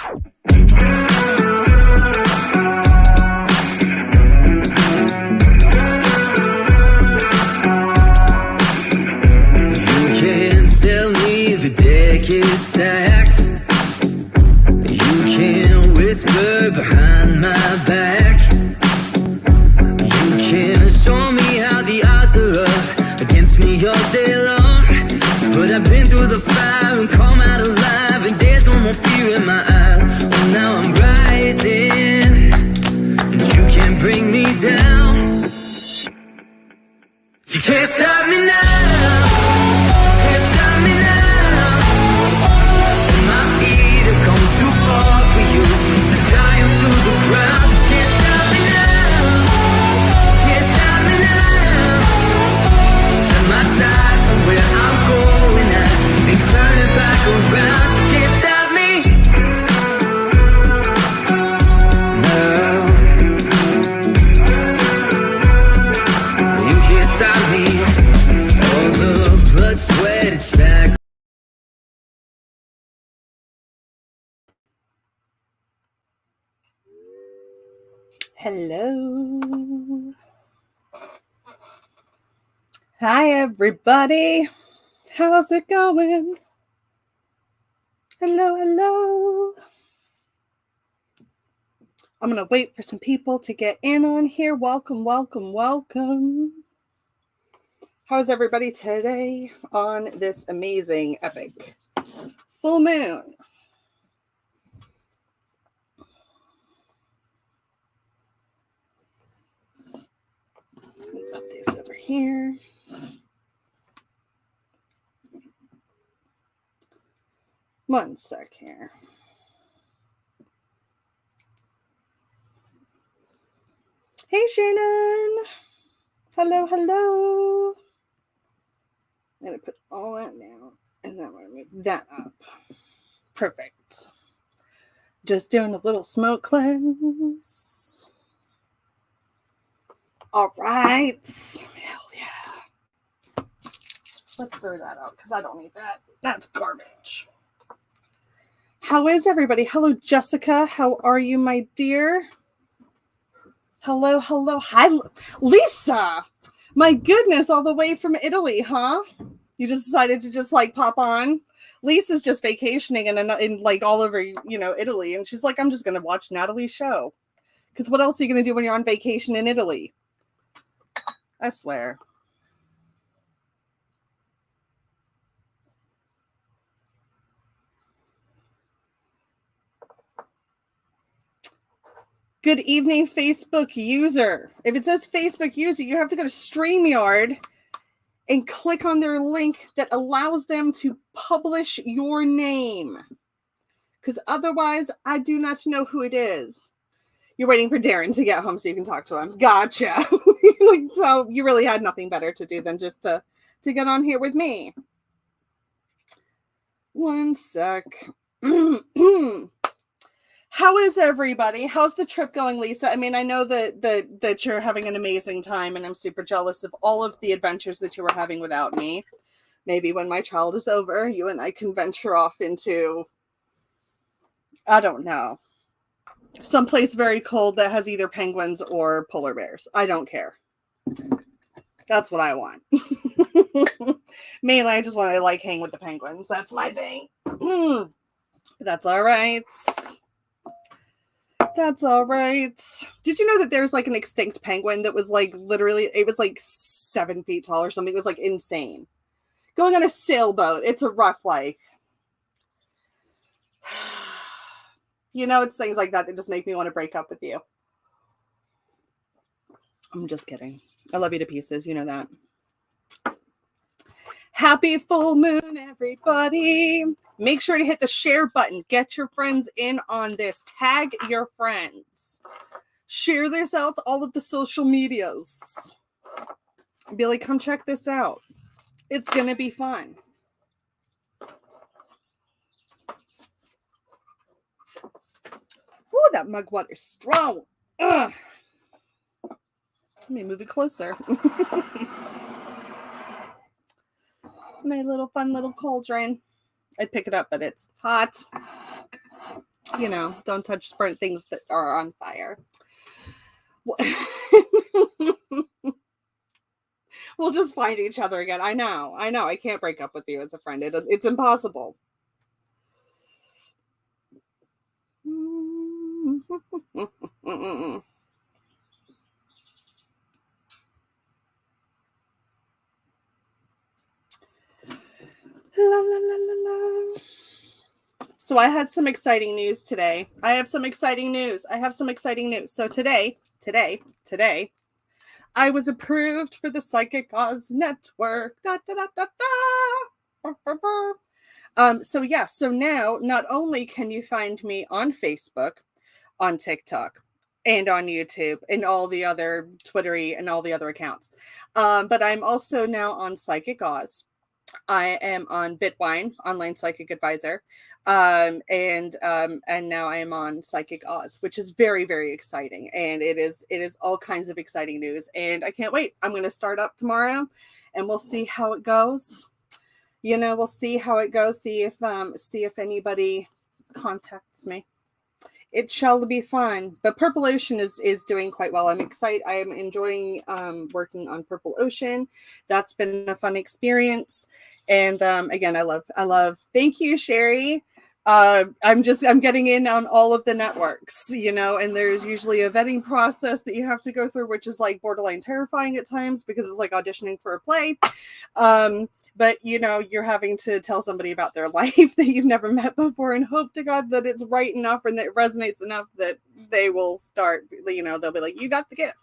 Tell me the deck is stacked. You can whisper behind my back. You can show me how the odds are up against me all day long. But I've been through the fire and come out alive, and there's no more fear in my eyes. Oh, now I'm rising, and you can't bring me down. You can't stop me now. Hello. Hi, everybody. How's it going? Hello, hello. I'm going to wait for some people to get in on here. Welcome, welcome, welcome. How's everybody today on this amazing, epic full moon? Put these over here. One sec here. Hey, Shannon. Hello, hello. I'm going to put all that down, and then I'm going to move that up. Perfect. Just doing a little smoke cleanse. All right. Hell yeah. Let's throw that out because I don't need that. That's garbage. How is everybody? Hello, Jessica. How are you, my dear? Hello, hello. Hi, Lisa. My goodness, all the way from Italy, huh? You just decided to just like pop on. Lisa's just vacationing in like all over, Italy. And she's like, I'm just going to watch Natalie's show. Because what else are you going to do when you're on vacation in Italy? I swear. Good evening, Facebook user. If it says Facebook user, you have to go to StreamYard and click on their link that allows them to publish your name. Because otherwise, I do not know who it is. You're waiting for Darren to get home so you can talk to him. Gotcha. So you really had nothing better to do than just to get on here with me. One sec. How is everybody? How's the trip going, Lisa? I mean, I know that you're having an amazing time, and I'm super jealous of all of the adventures that you were having without me. Maybe when my child is over, you and I can venture off into, I don't know, someplace very cold that has either penguins or polar bears. I don't care. That's what I want. Mainly, I just want to like hang with the penguins. That's my thing. That's all right. That's all right. Did you know that there's like an extinct penguin that was like literally, it was like 7 feet tall or something. It was like insane. Going on a sailboat. It's a rough life. It's things like that just make me want to break up with you. I'm just kidding. I love you to pieces. You know that. Happy full moon, everybody. Make sure to hit the share button. Get your friends in on this. Tag your friends. Share this out to all of the social medias. Be like, come check this out. It's going to be fun. Ooh, that mugwort is strong. Ugh. Let me move it closer. My little fun little cauldron. I'd pick it up, but it's hot. You know, don't touch burnt things that are on fire. We'll just find each other again. I know. I can't break up with you as a friend. It's impossible. La, la, la, la, la. So I had some exciting news today. I have some exciting news. So today, I was approved for the Psychic Oz Network. Da, da, da, da, da. So now not only can you find me on Facebook, on TikTok, and on YouTube, and all the other Twittery and all the other accounts, but I'm also now on Psychic Oz. I am on Bitwine, Online Psychic Advisor, and now I am on Psychic Oz, which is very, very exciting, and it is all kinds of exciting news, and I can't wait. I'm going to start up tomorrow, and we'll see how it goes. You know, we'll see how it goes. See if anybody contacts me. It shall be fun. But Purple Ocean is doing quite well. I'm excited. I am enjoying working on Purple Ocean. That's been a fun experience. And again, I love. Thank you, Sherry. I'm getting in on all of the networks, you know, and there's usually a vetting process that you have to go through, which is like borderline terrifying at times because it's like auditioning for a play. But, you know, you're having to tell somebody about their life that you've never met before and hope to God that it's right enough and that it resonates enough that they will start, you know, they'll be like, you got the gift.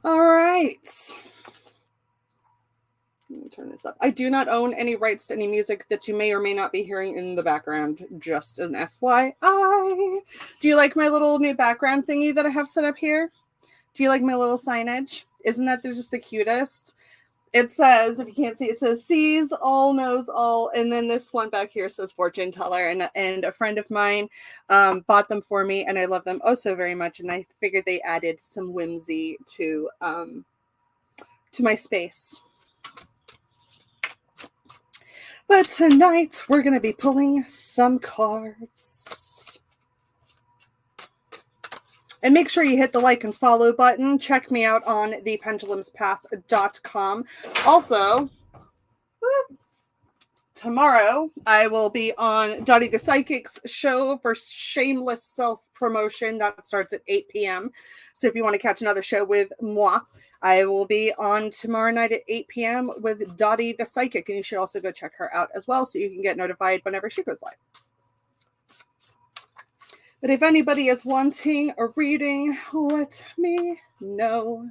All right. Let me turn this up. I do not own any rights to any music that you may or may not be hearing in the background. Just an FYI. Do you like my little new background thingy that I have set up here? Do you like my little signage? Isn't that just the cutest? It says, if you can't see, it says sees all, knows all, and then this one back here says fortune teller. And a friend of mine bought them for me, and I love them oh so very much. And I figured they added some whimsy to my space. But tonight we're going to be pulling some cards. And make sure you hit the like and follow button. Check me out on the pendulumspath.com. Also, tomorrow I will be on Dottie the Psychic's show for shameless self-promotion. That starts at 8 p.m. So if you want to catch another show with moi, I will be on tomorrow night at 8 p.m. with Dottie the Psychic. And you should also go check her out as well so you can get notified whenever she goes live. But if anybody is wanting a reading, let me know.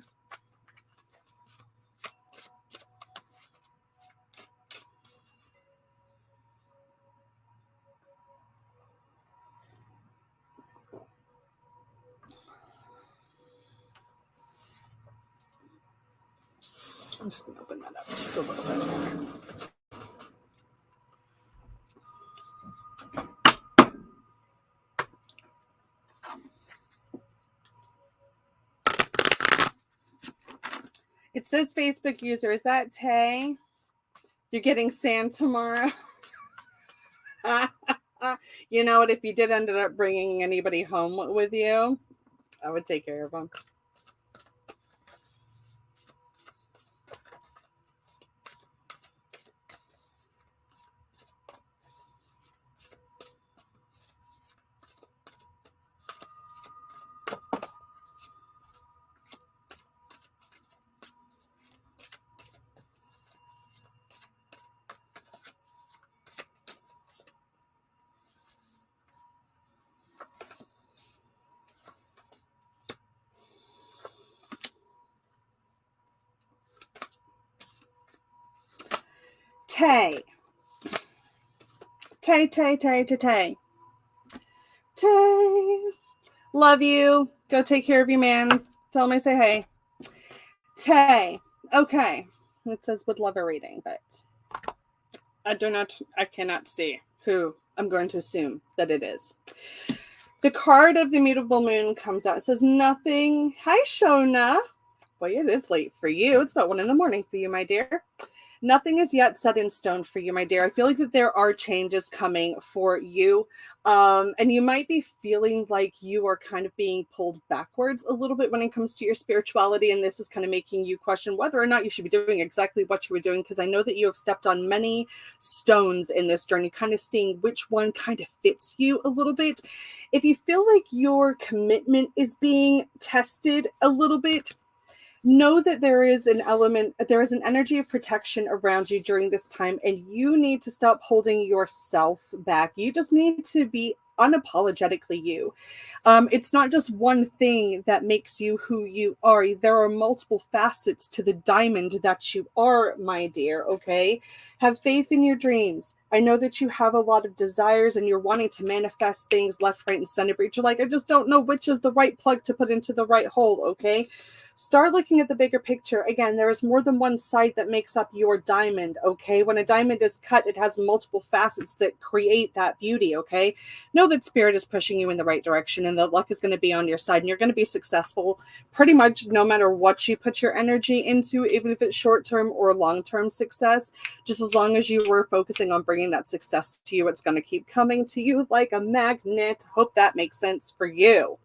I'm just going to open that up just a little bit more. It says Facebook user. Is that Tay? You're getting sand tomorrow? You know what? If you did end up bringing anybody home with you, I would take care of them. Tay. Tay. Love you. Go take care of you, man. Tell him I say hey. Tay. Okay. It says would love a reading, but I cannot see who I'm going to assume that it is. The card of the Mutable Moon comes out. It says nothing. Hi, Shona. Boy, it is late for you. It's about 1 a.m. for you, my dear. Nothing is yet set in stone for you, my dear. I feel like that there are changes coming for you. And you might be feeling like you are kind of being pulled backwards a little bit when it comes to your spirituality. And this is kind of making you question whether or not you should be doing exactly what you were doing. Because I know that you have stepped on many stones in this journey, kind of seeing which one kind of fits you a little bit. If you feel like your commitment is being tested a little bit, know that there is an energy of protection around you during this time, and you need to stop holding yourself back. You just need to be unapologetically you. It's not just one thing that makes you who you are. There are multiple facets to the diamond that you are, my dear, okay? Have faith in your dreams. I know that you have a lot of desires and you're wanting to manifest things left, right, and center, but you're like, I just don't know which is the right plug to put into the right hole, okay? Start looking at the bigger picture. Again, there is more than one side that makes up your diamond, okay? When a diamond is cut, it has multiple facets that create that beauty, okay? Know that spirit is pushing you in the right direction and that luck is going to be on your side and you're going to be successful pretty much no matter what you put your energy into, even if it's short-term or long-term success. Just as long as you were focusing on bringing that success to you, it's going to keep coming to you like a magnet. Hope that makes sense for you.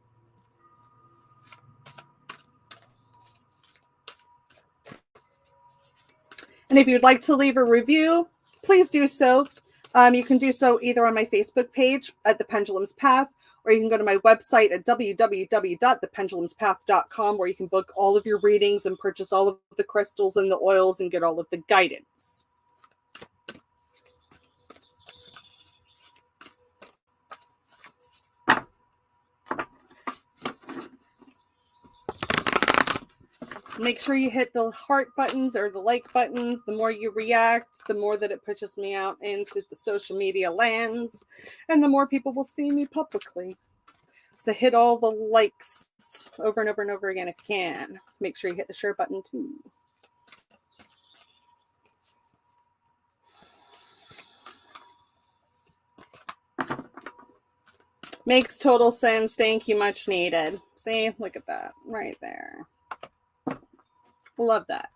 And if you'd like to leave a review, please do so. You can do so either on my Facebook page at the Pendulums Path, or you can go to my website at www.thependulumspath.com, where you can book all of your readings and purchase all of the crystals and the oils and get all of the guidance. Make sure you hit the heart buttons or the like buttons. The more you react, the more that it pushes me out into the social media lands, and the more people will see me publicly. So hit all the likes over and over and over again if you can. Make sure you hit the share button too. Makes total sense. Thank you. Much needed. See, look at that right there. Love that.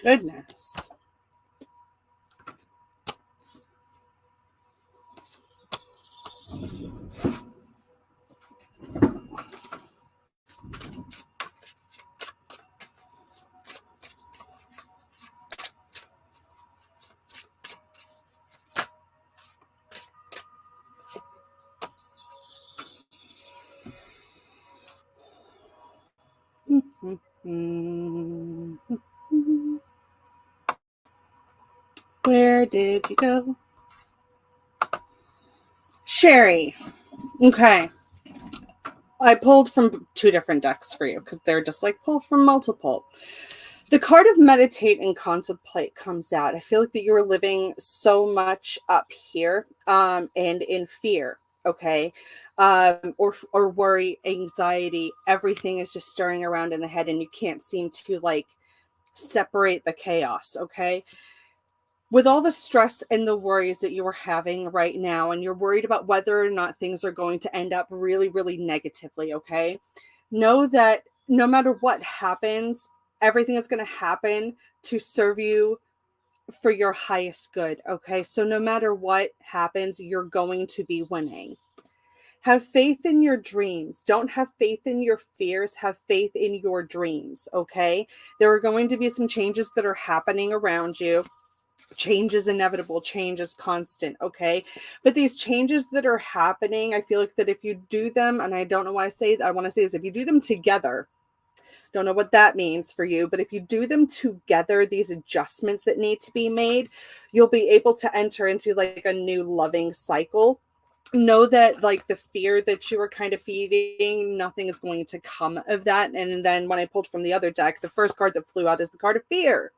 Goodness. Where did you go? Sherry. Okay. I pulled from 2 different decks for you because they're just like pull from multiple. The card of meditate and contemplate comes out. I feel like that you're living so much up here and in fear, okay? Or worry, anxiety. Everything is just stirring around in the head and you can't seem to like separate the chaos, okay? With all the stress and the worries that you are having right now, and you're worried about whether or not things are going to end up really, really negatively, okay? Know that no matter what happens, everything is going to happen to serve you for your highest good, okay? So no matter what happens, you're going to be winning. Have faith in your dreams. Don't have faith in your fears. Have faith in your dreams, okay? There are going to be some changes that are happening around you. Change is inevitable, change is constant, okay? But these changes that are happening, I feel like that if you do them, and I don't know why I want to say this, if you do them together, don't know what that means for you, but if you do them together, these adjustments that need to be made, you'll be able to enter into like a new loving cycle. Know that like the fear that you were kind of feeding, nothing is going to come of that. And then when I pulled from the other deck, the first card that flew out is the card of fear.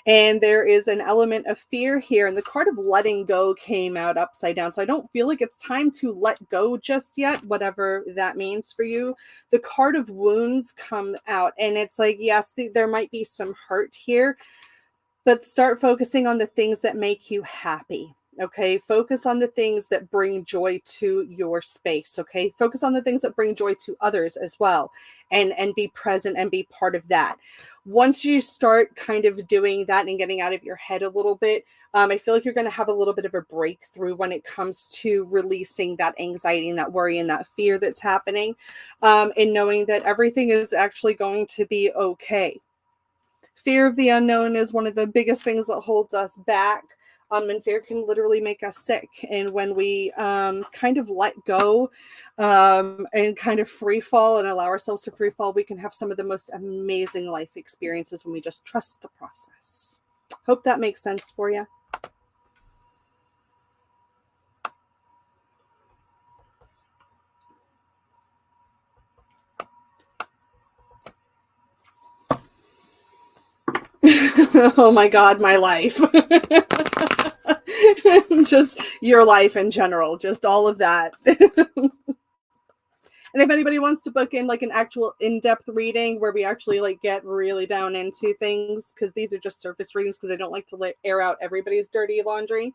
And there is an element of fear here. And the card of letting go came out upside down. So I don't feel like it's time to let go just yet, whatever that means for you. The card of wounds come out. And it's like, yes, there might be some hurt here, but start focusing on the things that make you happy. Okay, focus on the things that bring joy to your space. Okay, focus on the things that bring joy to others as well, and be present and be part of that. Once you start kind of doing that and getting out of your head a little bit, I feel like you're going to have a little bit of a breakthrough when it comes to releasing that anxiety and that worry and that fear that's happening, and knowing that everything is actually going to be okay. Fear of the unknown is one of the biggest things that holds us back. And fear can literally make us sick. And when we kind of let go and kind of free fall and allow ourselves to free fall, we can have some of the most amazing life experiences when we just trust the process. Hope that makes sense for you. Oh my God, my life. Just your life in general, just all of that. And if anybody wants to book in like an actual in-depth reading where we actually like get really down into things, because these are just surface readings, because I don't like to air out everybody's dirty laundry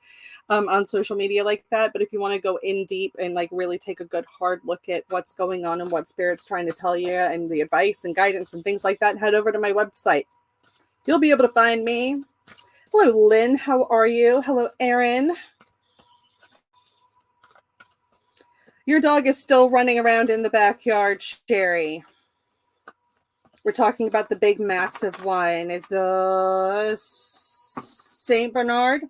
on social media like that. But if you want to go in deep and like really take a good hard look at what's going on and what Spirit's trying to tell you and the advice and guidance and things like that, head over to my website. You'll be able to find me. Hello, Lynn. How are you? Hello, Erin. Your dog is still running around in the backyard, Sherry. We're talking about the big, massive one. Is Saint Bernard?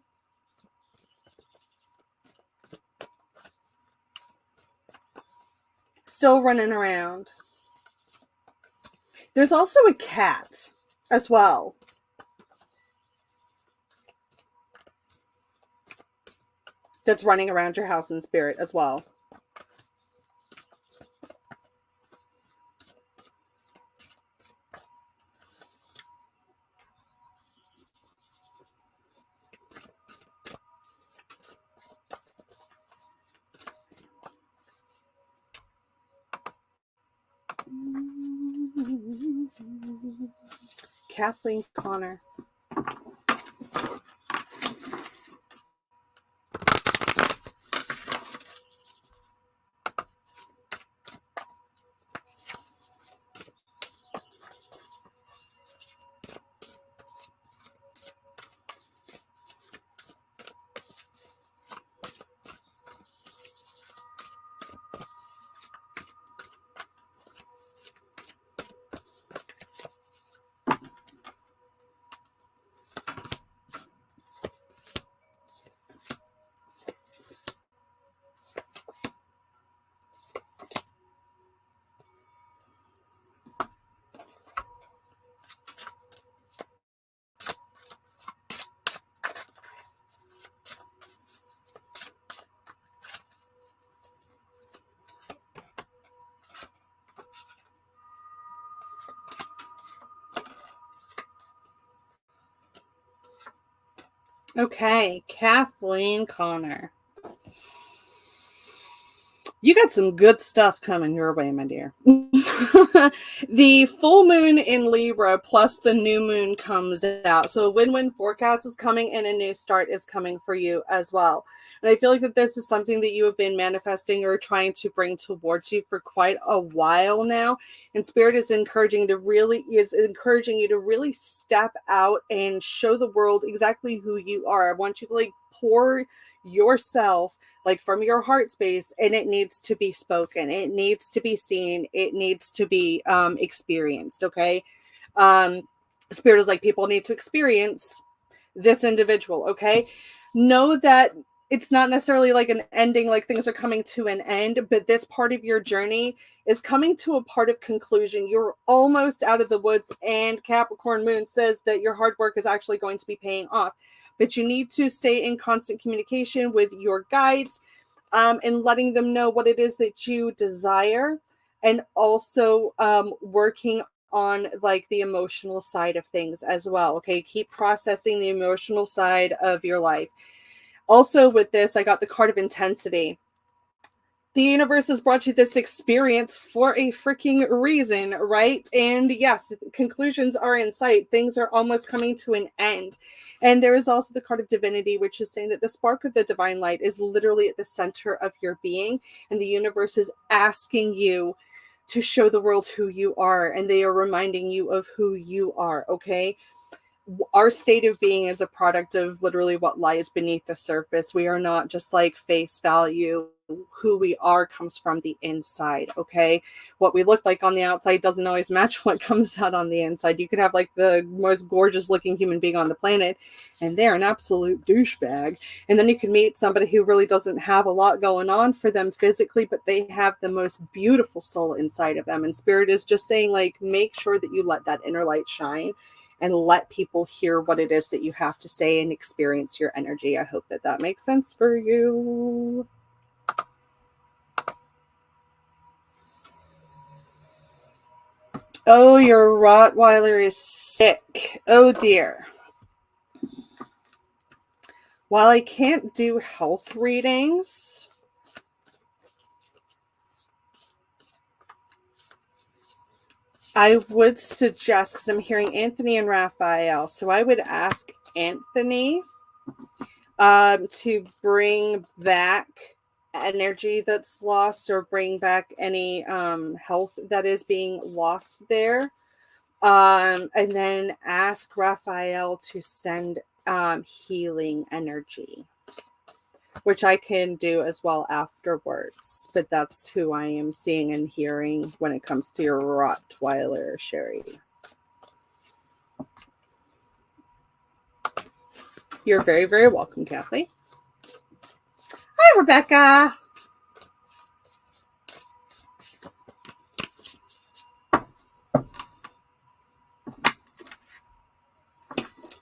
Still running around. There's also a cat as well. That's running around your house in spirit as well. Kathleen Connor. Okay, Kathleen Connor. You got some good stuff coming your way, my dear. The full moon in Libra plus the new moon comes out. So a win-win forecast is coming and a new start is coming for you as well. And I feel like that this is something that you have been manifesting or trying to bring towards you for quite a while now. And Spirit is encouraging you to really step out and show the world exactly who you are. I want you to like pour yourself like from your heart space, and it needs to be spoken, it needs to be seen, it needs to be experienced. Okay. Spirit is like, people need to experience this individual, okay? Know that it's not necessarily like an ending, like things are coming to an end, but this part of your journey is coming to a part of conclusion. You're almost out of the woods, and Capricorn Moon says that your hard work is actually going to be paying off. But you need to stay in constant communication with your guides, and letting them know what it is that you desire, and also working on like the emotional side of things as well. Okay, keep processing the emotional side of your life. Also, with this, I got the card of intensity. The universe has brought you this experience for a freaking reason, right? And yes, conclusions are in sight. Things are almost coming to an end. And there is also the card of divinity, which is saying that the spark of the divine light is literally at the center of your being. And the universe is asking you to show the world who you are. And they are reminding you of who you are, okay? Our state of being is a product of literally what lies beneath the surface. We are not just like face value. Who we are comes from the inside, okay? What we look like on the outside doesn't always match what comes out on the inside. You could have like the most gorgeous looking human being on the planet, and they're an absolute douchebag. And then you can meet somebody who really doesn't have a lot going on for them physically, but they have the most beautiful soul inside of them. And Spirit is just saying, like, make sure that you let that inner light shine and let people hear what it is that you have to say and experience your energy. I hope that that makes sense for you. Oh, your Rottweiler is sick. Oh, dear. While I can't do health readings, I would suggest, because I'm hearing Anthony and Raphael, so I would ask Anthony to bring back energy that's lost, or bring back any health that is being lost there. And then ask Raphael to send healing energy, which I can do as well afterwards. But that's who I am seeing and hearing when it comes to your Rottweiler, Sherry. You're very, very welcome, Kathleen. Hi, Rebecca.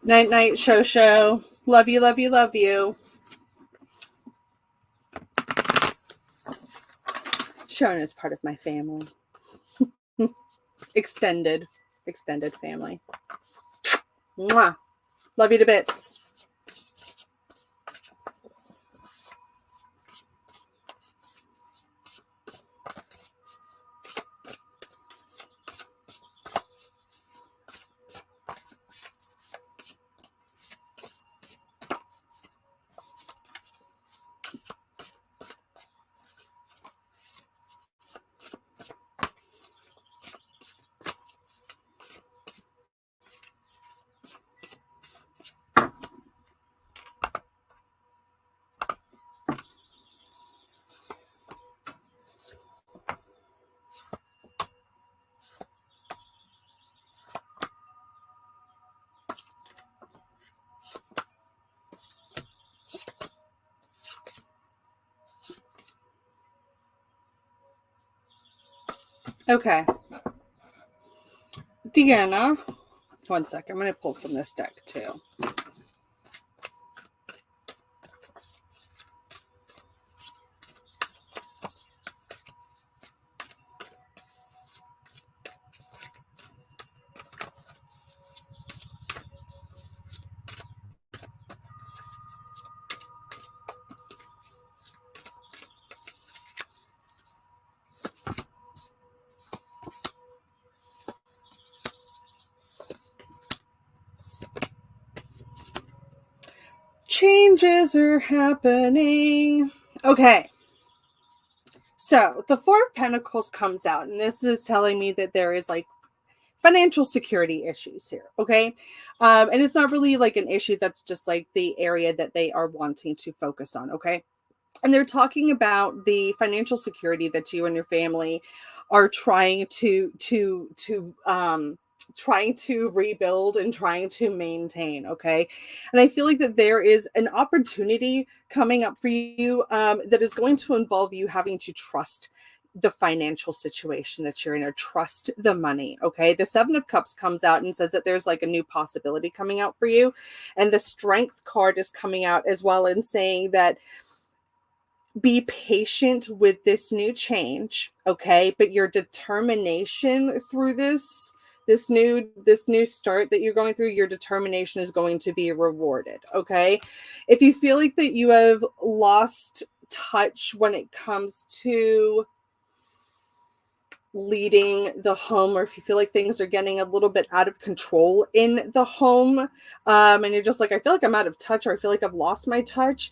Night, night, Shosho. Love you, love you, love you. Sharon is part of my family. Extended family. Mwah. Love you to bits. Okay. Deanna. 1 second. I'm going to pull from this deck too. Changes are happening. Okay. So the Four of Pentacles comes out, and this is telling me that there is like financial security issues here. Okay. And it's not really like an issue that's just like the area that they are wanting to focus on. Okay. And they're talking about the financial security that you and your family are trying to trying to rebuild and trying to maintain. Okay. And I feel like that there is an opportunity coming up for you that is going to involve you having to trust the financial situation that you're in, or trust the money. Okay. The Seven of Cups comes out and says that there's like a new possibility coming out for you. And the Strength card is coming out as well, and saying that be patient with this new change, okay? But your determination through this new start that you're going through, your determination is going to be rewarded, okay? If you feel like that you have lost touch when it comes to leading the home, or if you feel like things are getting a little bit out of control in the home, and you're just like, I feel like I'm out of touch, or I feel like I've lost my touch,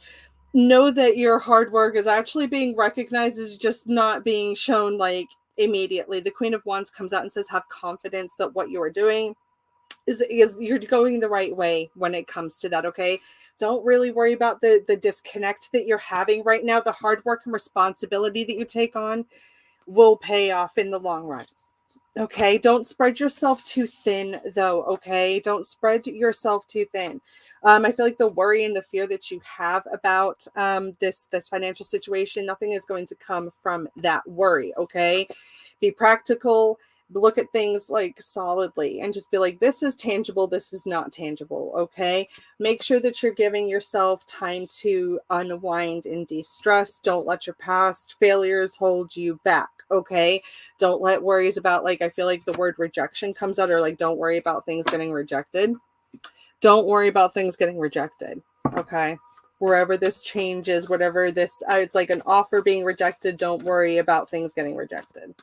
know that your hard work is actually being recognized, is just not being shown like immediately. The Queen of Wands comes out and says, have confidence that what you are doing is you're going the right way when it comes to that. Okay. Don't really worry about the disconnect that you're having right now. The hard work and responsibility that you take on will pay off in the long run. Okay. Don't spread yourself too thin though. Okay. Don't spread yourself too thin. I feel like the worry and the fear that you have about this financial situation, nothing is going to come from that worry. Okay. Be practical, look at things like solidly, and just be like, this is tangible, this is not tangible. Okay. Make sure that you're giving yourself time to unwind and de-stress. Don't let your past failures hold you back. Okay. Don't let worries about, like, I feel like the word rejection comes out, or like, don't worry about things getting rejected. Don't worry about things getting rejected. Okay. Wherever this changes, whatever this, it's like an offer being rejected. Don't worry about things getting rejected.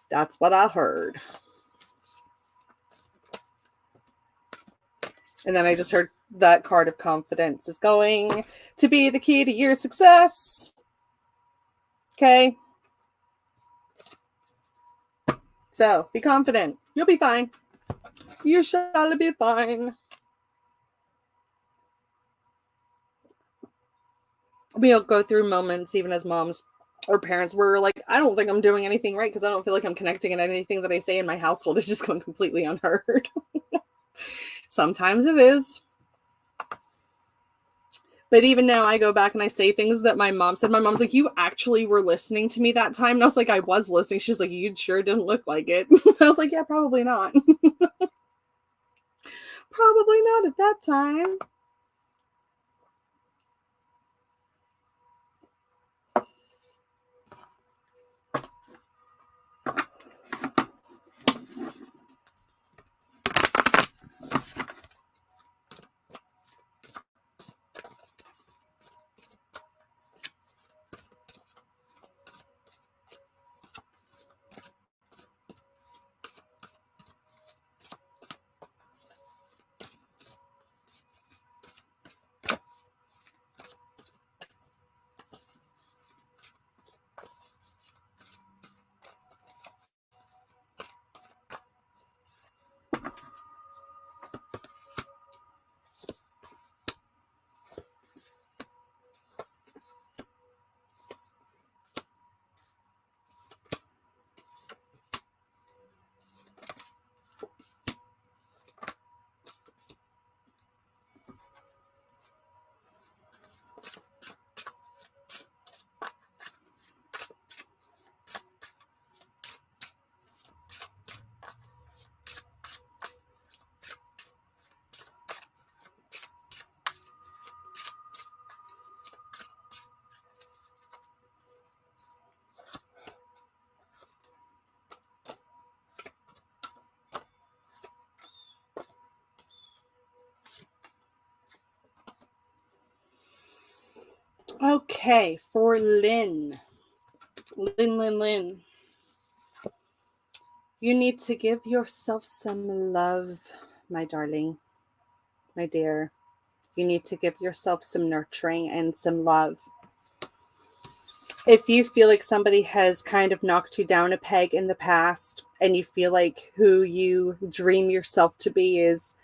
That's what I heard. And then I just heard that card of confidence is going to be the key to your success. Okay. So be confident. You'll be fine. You shall be fine. We'll go through moments, even as moms or parents, where like, I don't think I'm doing anything right because I don't feel like I'm connecting, and anything that I say in my household is just going completely unheard. Sometimes it is. But even now I go back and I say things that my mom said. My mom's like, you actually were listening to me that time? And I was like, I was listening. She's like, you sure didn't look like it. I was like, yeah, probably not. Probably not at that time. Okay, for Lynn. Lynn. You need to give yourself some love, my darling, my dear. You need to give yourself some nurturing and some love. If you feel like somebody has kind of knocked you down a peg in the past, and you feel like who you dream yourself to be is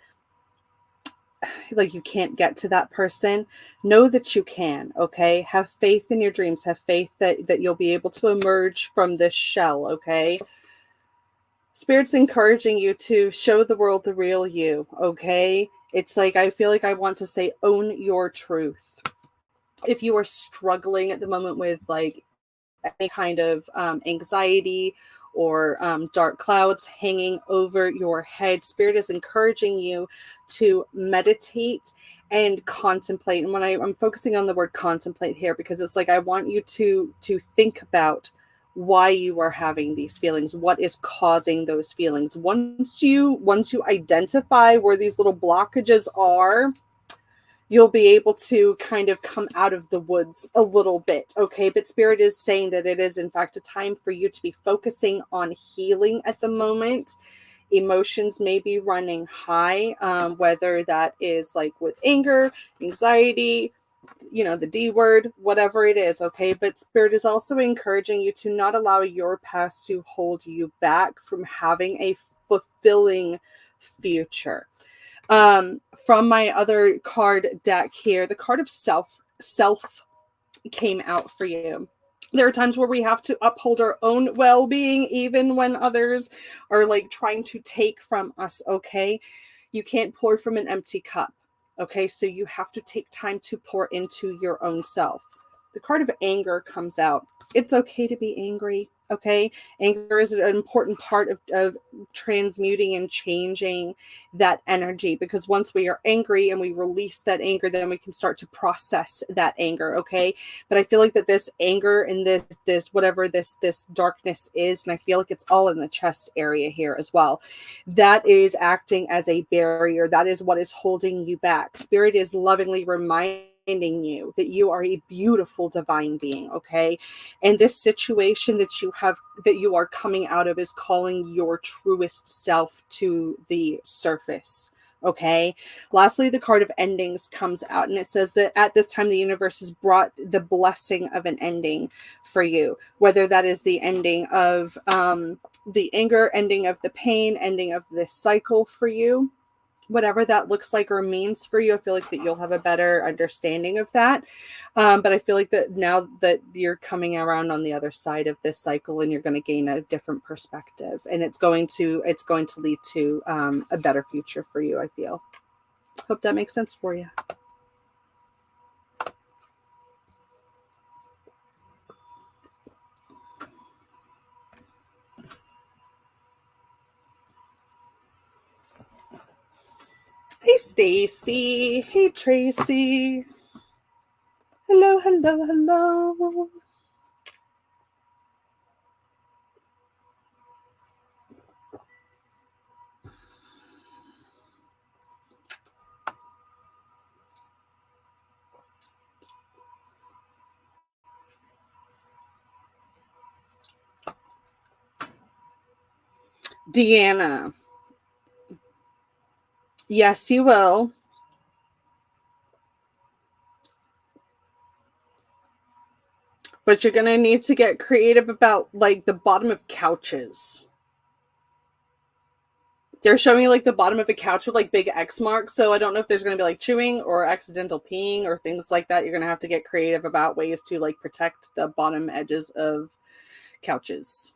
like you can't get to that person, know that you can. Okay. Have faith in your dreams. Have faith that you'll be able to emerge from this shell. Okay. Spirit's encouraging you to show the world the real you, okay? It's like, I feel like I want to say, own your truth. If you are struggling at the moment with like any kind of anxiety or dark clouds hanging over your head, Spirit is encouraging you to meditate and contemplate. And when I'm focusing on the word contemplate here, because it's like I want you to think about why you are having these feelings, what is causing those feelings. Once you identify where these little blockages are, you'll be able to kind of come out of the woods a little bit, okay? But Spirit is saying that it is, in fact, a time for you to be focusing on healing at the moment. Emotions may be running high, whether that is like with anger, anxiety, the D word, whatever it is, okay? But Spirit is also encouraging you to not allow your past to hold you back from having a fulfilling future. From my other card deck here, the card of self came out for you. There are times where we have to uphold our own well-being, even when others are like trying to take from us, okay? You can't pour from an empty cup, okay? So you have to take time to pour into your own self. The card of anger comes out. It's okay to be angry, okay? Anger is an important part of transmuting and changing that energy, because once we are angry and we release that anger, then we can start to process that anger, okay? But I feel like that this anger and this whatever this darkness is, and I feel like it's all in the chest area here as well, that is acting as a barrier. That is what is holding you back. Spirit is lovingly reminding you that you are a beautiful divine being, okay? And this situation that you are coming out of is calling your truest self to the surface, okay? Lastly, the card of endings comes out, and it says that at this time the universe has brought the blessing of an ending for you, whether that is the ending of the anger, ending of the pain, ending of this cycle for you. Whatever that looks like or means for you, I feel like that you'll have a better understanding of that. But I feel like that now that you're coming around on the other side of this cycle, and you're going to gain a different perspective, and it's going to lead to a better future for you, I feel. Hope that makes sense for you. Hey, Stacy. Hey, Tracy. Hello, hello, hello. Deanna. Yes, you will. But you're going to need to get creative about like the bottom of couches. They're showing like the bottom of a couch with like big X marks. So I don't know if there's going to be like chewing or accidental peeing or things like that. You're going to have to get creative about ways to like protect the bottom edges of couches.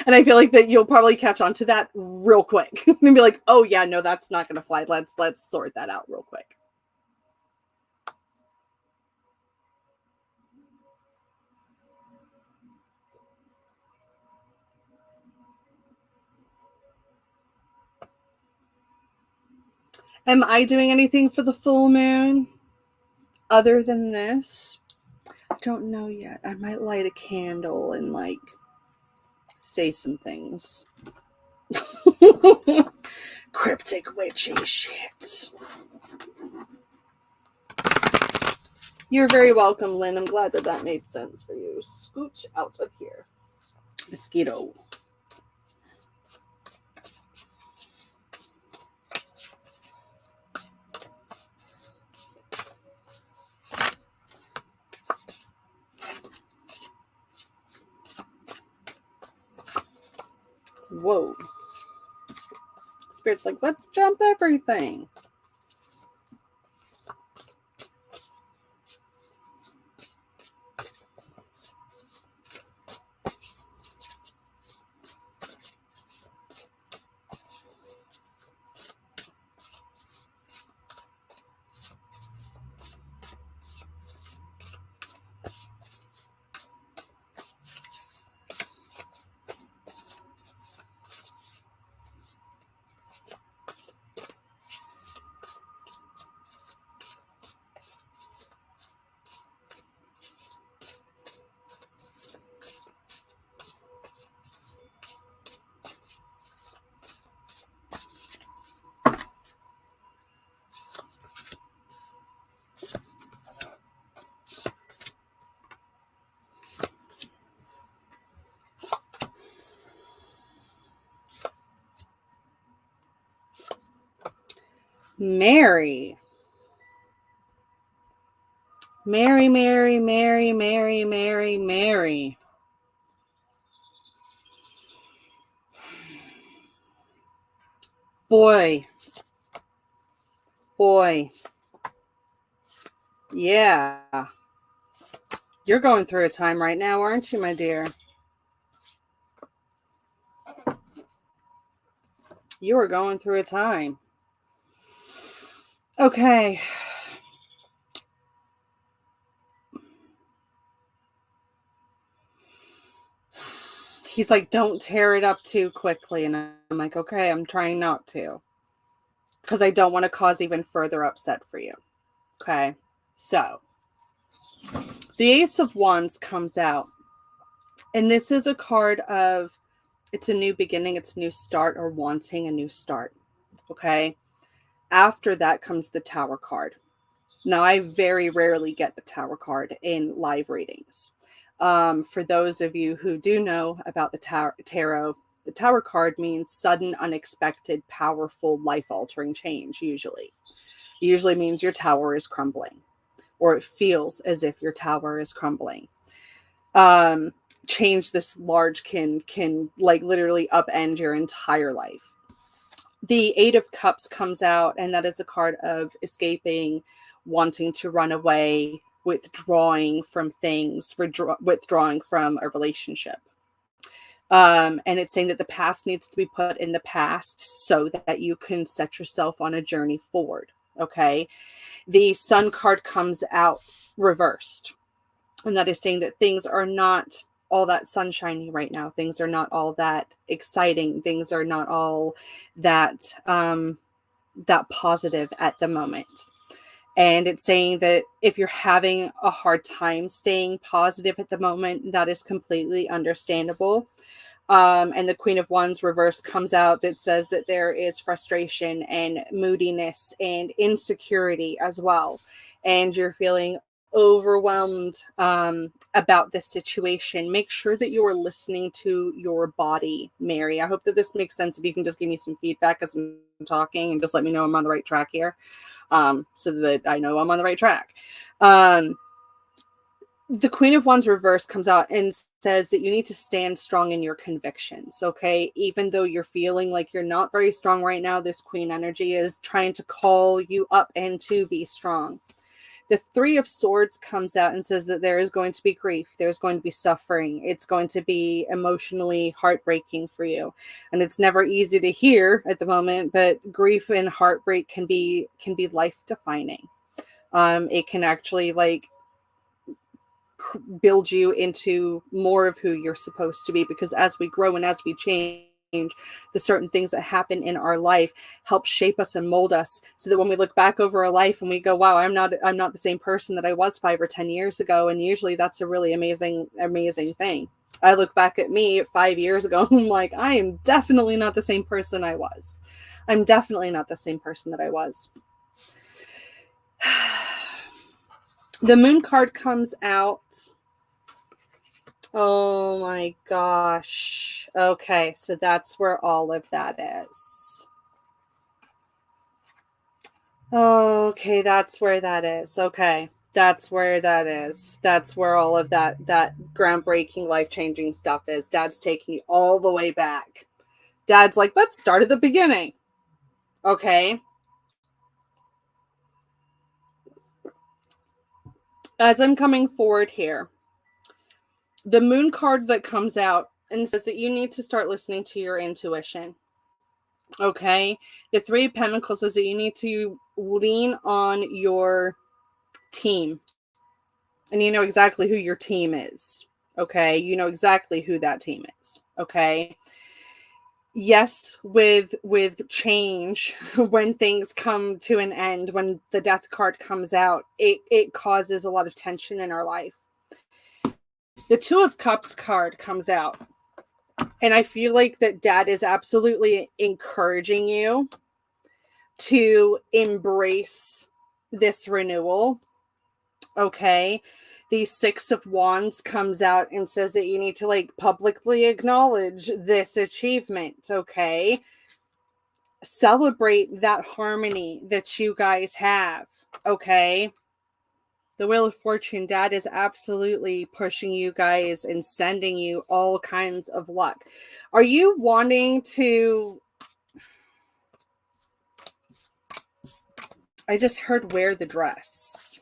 And I feel like that you'll probably catch on to that real quick and be like, oh yeah, no, that's not going to fly. Let's sort that out real quick. Am I doing anything for the full moon other than this? I don't know yet. I might light a candle and like say some things. Cryptic witchy shit. You're very welcome, Lynn. I'm glad that made sense for you. Scooch out of here. Mosquito. Whoa. Spirit's like, let's jump everything. Mary. Mary, Mary, Mary, Mary, Mary, Mary. Boy. Yeah. You're going through a time right now, aren't you, my dear? You are going through a time. Okay. He's like, don't tear it up too quickly. And I'm like, okay, I'm trying not to. Because I don't want to cause even further upset for you. Okay. So, the Ace of Wands comes out. And this is a card of, it's a new beginning, it's a new start, or wanting a new start. Okay. After that comes the Tower card. Now, I very rarely get the Tower card in live readings. For those of you who do know about the tarot, the Tower card means sudden, unexpected, powerful, life-altering change, usually. It usually means your tower is crumbling, or it feels as if your tower is crumbling. Change this large can like literally upend your entire life. The Eight of Cups comes out, and that is a card of escaping, wanting to run away, withdrawing from things, withdrawing from a relationship. And it's saying that the past needs to be put in the past so that you can set yourself on a journey forward. Okay. The Sun card comes out reversed, and that is saying that things are not all that sunshiny right now. Things are not all that exciting. Things are not all that that positive at the moment. And it's saying that if you're having a hard time staying positive at the moment, that is completely understandable. And the Queen of Wands reverse comes out that says that there is frustration and moodiness and insecurity as well. And you're feeling overwhelmed about this situation. Make sure that you are listening to your body, Mary. I hope that this makes sense. If you can just give me some feedback as I'm talking and just let me know I'm on the right track here, so that I know I'm on the right track. The Queen of Wands reverse comes out and says that you need to stand strong in your convictions, okay? Even though you're feeling like you're not very strong right now, this Queen energy is trying to call you up and to be strong. The Three of Swords comes out and says that there is going to be grief. There's going to be suffering. It's going to be emotionally heartbreaking for you. And it's never easy to hear at the moment, but grief and heartbreak can be life-defining. It can actually build you into more of who you're supposed to be, because as we grow and as we change, the certain things that happen in our life help shape us and mold us, so that when we look back over our life and we go, wow, I'm not the same person that I was 5 or 10 years ago. And usually that's a really amazing thing. I look back at me 5 years ago, I'm like, I am definitely not the same person I was. I'm definitely not the same person that I was. The Moon card comes out. Oh my gosh. Okay, so that's where all of that is. Okay, that's where that is. Okay, that's where that is. That's where all of that groundbreaking, life-changing stuff is. Dad's taking you all the way back. Dad's like, let's start at the beginning. Okay. As I'm coming forward here, the Moon card that comes out and says that you need to start listening to your intuition. Okay. The Three of Pentacles says that you need to lean on your team. And you know exactly who your team is. Okay. You know exactly who that team is. Okay. Yes, with change, when things come to an end, when the Death card comes out, it causes a lot of tension in our life. The Two of Cups card comes out, and I feel like that Dad is absolutely encouraging you to embrace this renewal. Okay. The Six of Wands comes out and says that you need to publicly acknowledge this achievement. Okay. celebrate that harmony that you guys have. Okay. The Wheel of Fortune, Dad is absolutely pushing you guys and sending you all kinds of luck. Are you wanting to... I just heard wear the dress.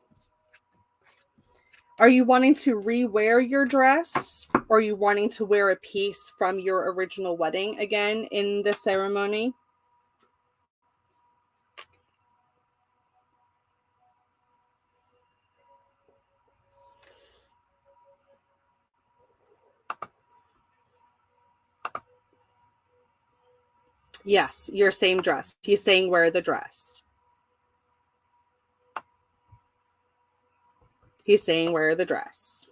Are you wanting to re-wear your dress? Or are you wanting to wear a piece from your original wedding again in the ceremony? Yes, your same dress. He's saying wear the dress. He's saying wear the dress.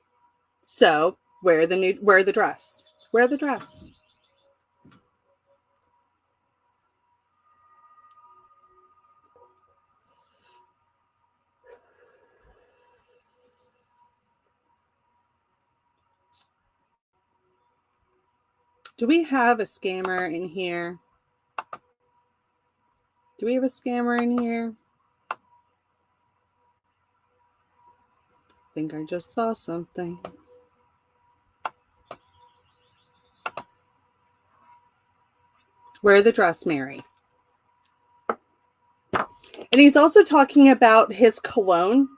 So wear the dress. Wear the dress. Do we have a scammer in here? Do we have a scammer in here? I think I just saw something. Wear the dress, Mary. And he's also talking about his cologne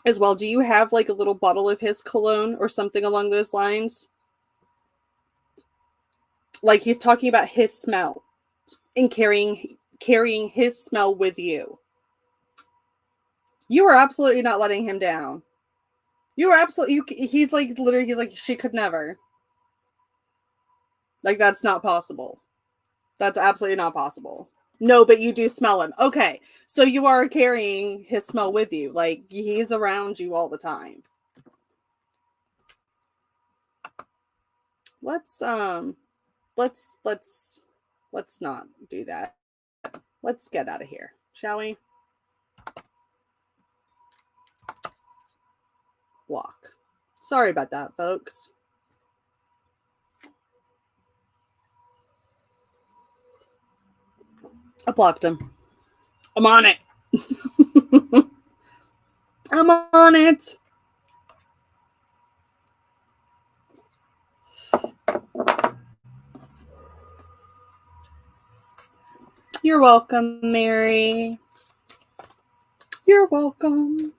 as well. Do you have like a little bottle of his cologne or something along those lines? Like he's talking about his smell and carrying his smell with you. You are absolutely not letting him down. You are absolutely... he's like, literally, he's like, she could never. Like, that's not possible. That's absolutely not possible. No, but you do smell him. Okay, so you are carrying his smell with you. Like, he's around you all the time. Let's not do that. Let's get out of here, shall we? Block. Sorry about that, folks. I blocked him. I'm on it. I'm on it. You're welcome, Mary. You're welcome.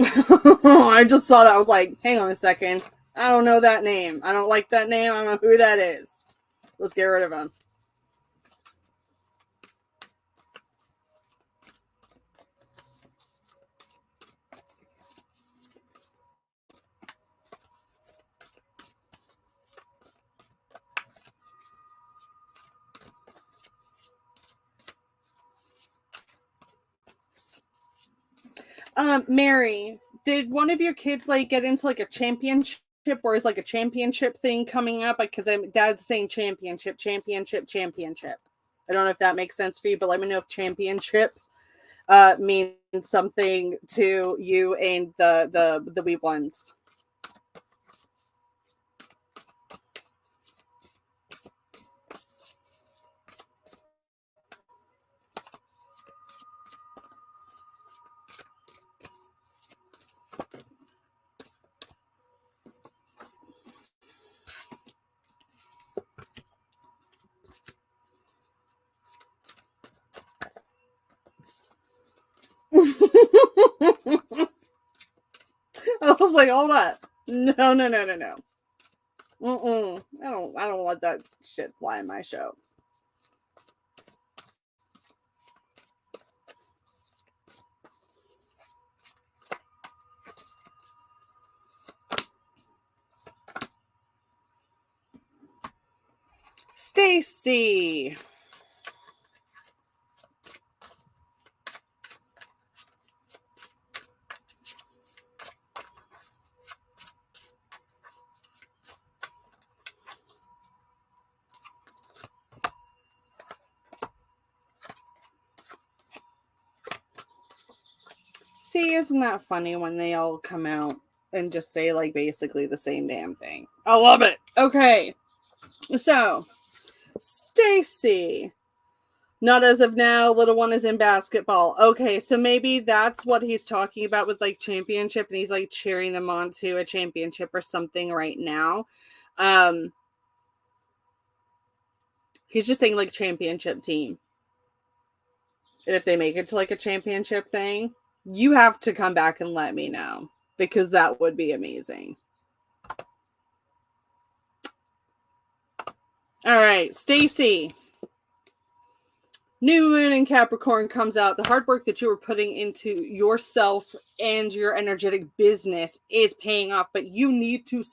I just saw that. I was like, hang on a second. I don't know that name. I don't like that name. I don't know who that is. Let's get rid of him. Mary, did one of your kids like get into like a championship, or is like a championship thing coming up? Because Dad's saying championship. I don't know if that makes sense for you, but let me know if championship means something to you and the wee ones. I was like, hold up. No. I don't let that shit fly in my show. Stacy. See, isn't that funny when they all come out and just say like basically the same damn thing? I love it. Okay. So, Stacy. Not as of now, little one is in basketball. Okay, so maybe that's what he's talking about with like championship, and he's like cheering them on to a championship or something right now. He's just saying like championship team. And if they make it to like a championship thing, you have to come back and let me know, because that would be amazing. All right, Stacy. New moon in Capricorn comes out. The hard work that you were putting into yourself and your energetic business is paying off, but you need to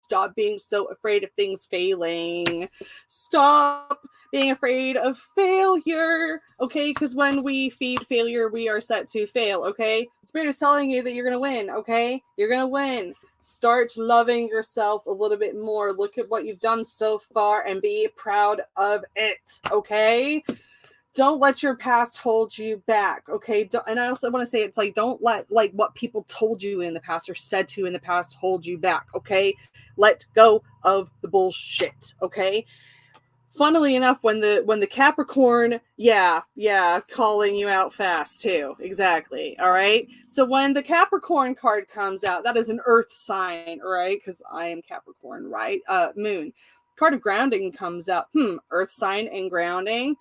stop being so afraid of things failing. Stop being afraid of failure, okay? Because when we feed failure, we are set to fail, okay? Spirit is telling you that you're going to win, okay? You're going to win. Start loving yourself a little bit more. Look at what you've done so far and be proud of it, okay? Don't let your past hold you back, okay? And I also want to say, it's like, don't let like what people told you in the past or said to you in the past hold you back, okay? Let go of the bullshit, okay? Funnily enough, when the Capricorn, calling you out fast too, exactly, all right? So when the Capricorn card comes out, that is an earth sign, right? Because I am Capricorn, right? Moon. Card of grounding comes out. Earth sign and grounding.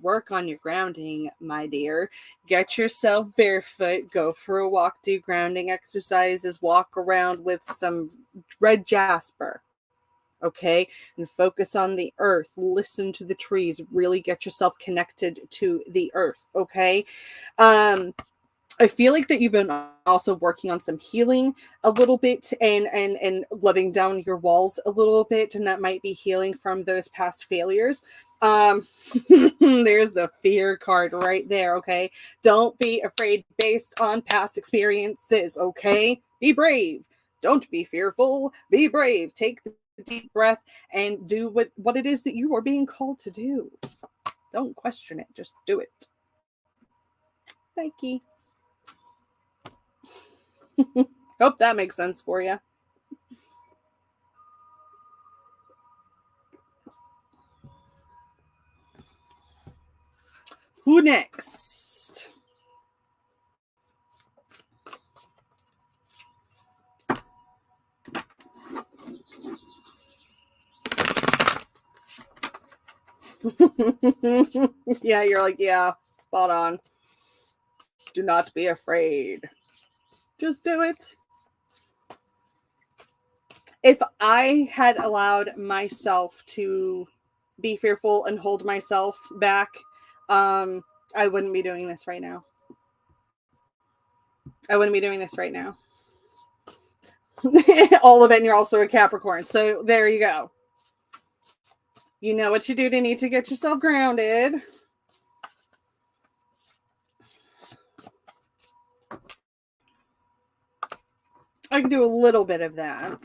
Work on your grounding, my dear. Get yourself barefoot, go for a walk, do grounding exercises, walk around with some red jasper, okay? And focus on the earth, listen to the trees, really get yourself connected to the earth, okay? I feel like that you've been also working on some healing a little bit and letting down your walls a little bit, and that might be healing from those past failures. There's the fear card right there, okay? Don't be afraid based on past experiences, okay? Be brave. Don't be fearful. Be brave. Take the deep breath and do what it is that you are being called to do. Don't question it. Just do it. Nike. Hope that makes sense for you. Who next? Yeah, you're like, yeah, spot on. Do not be afraid. Just do it. If I had allowed myself to be fearful and hold myself back, I wouldn't be doing this right now. I wouldn't be doing this right now. All of it, and you're also a Capricorn. So there you go. You know what you do to need to get yourself grounded. I can do a little bit of that.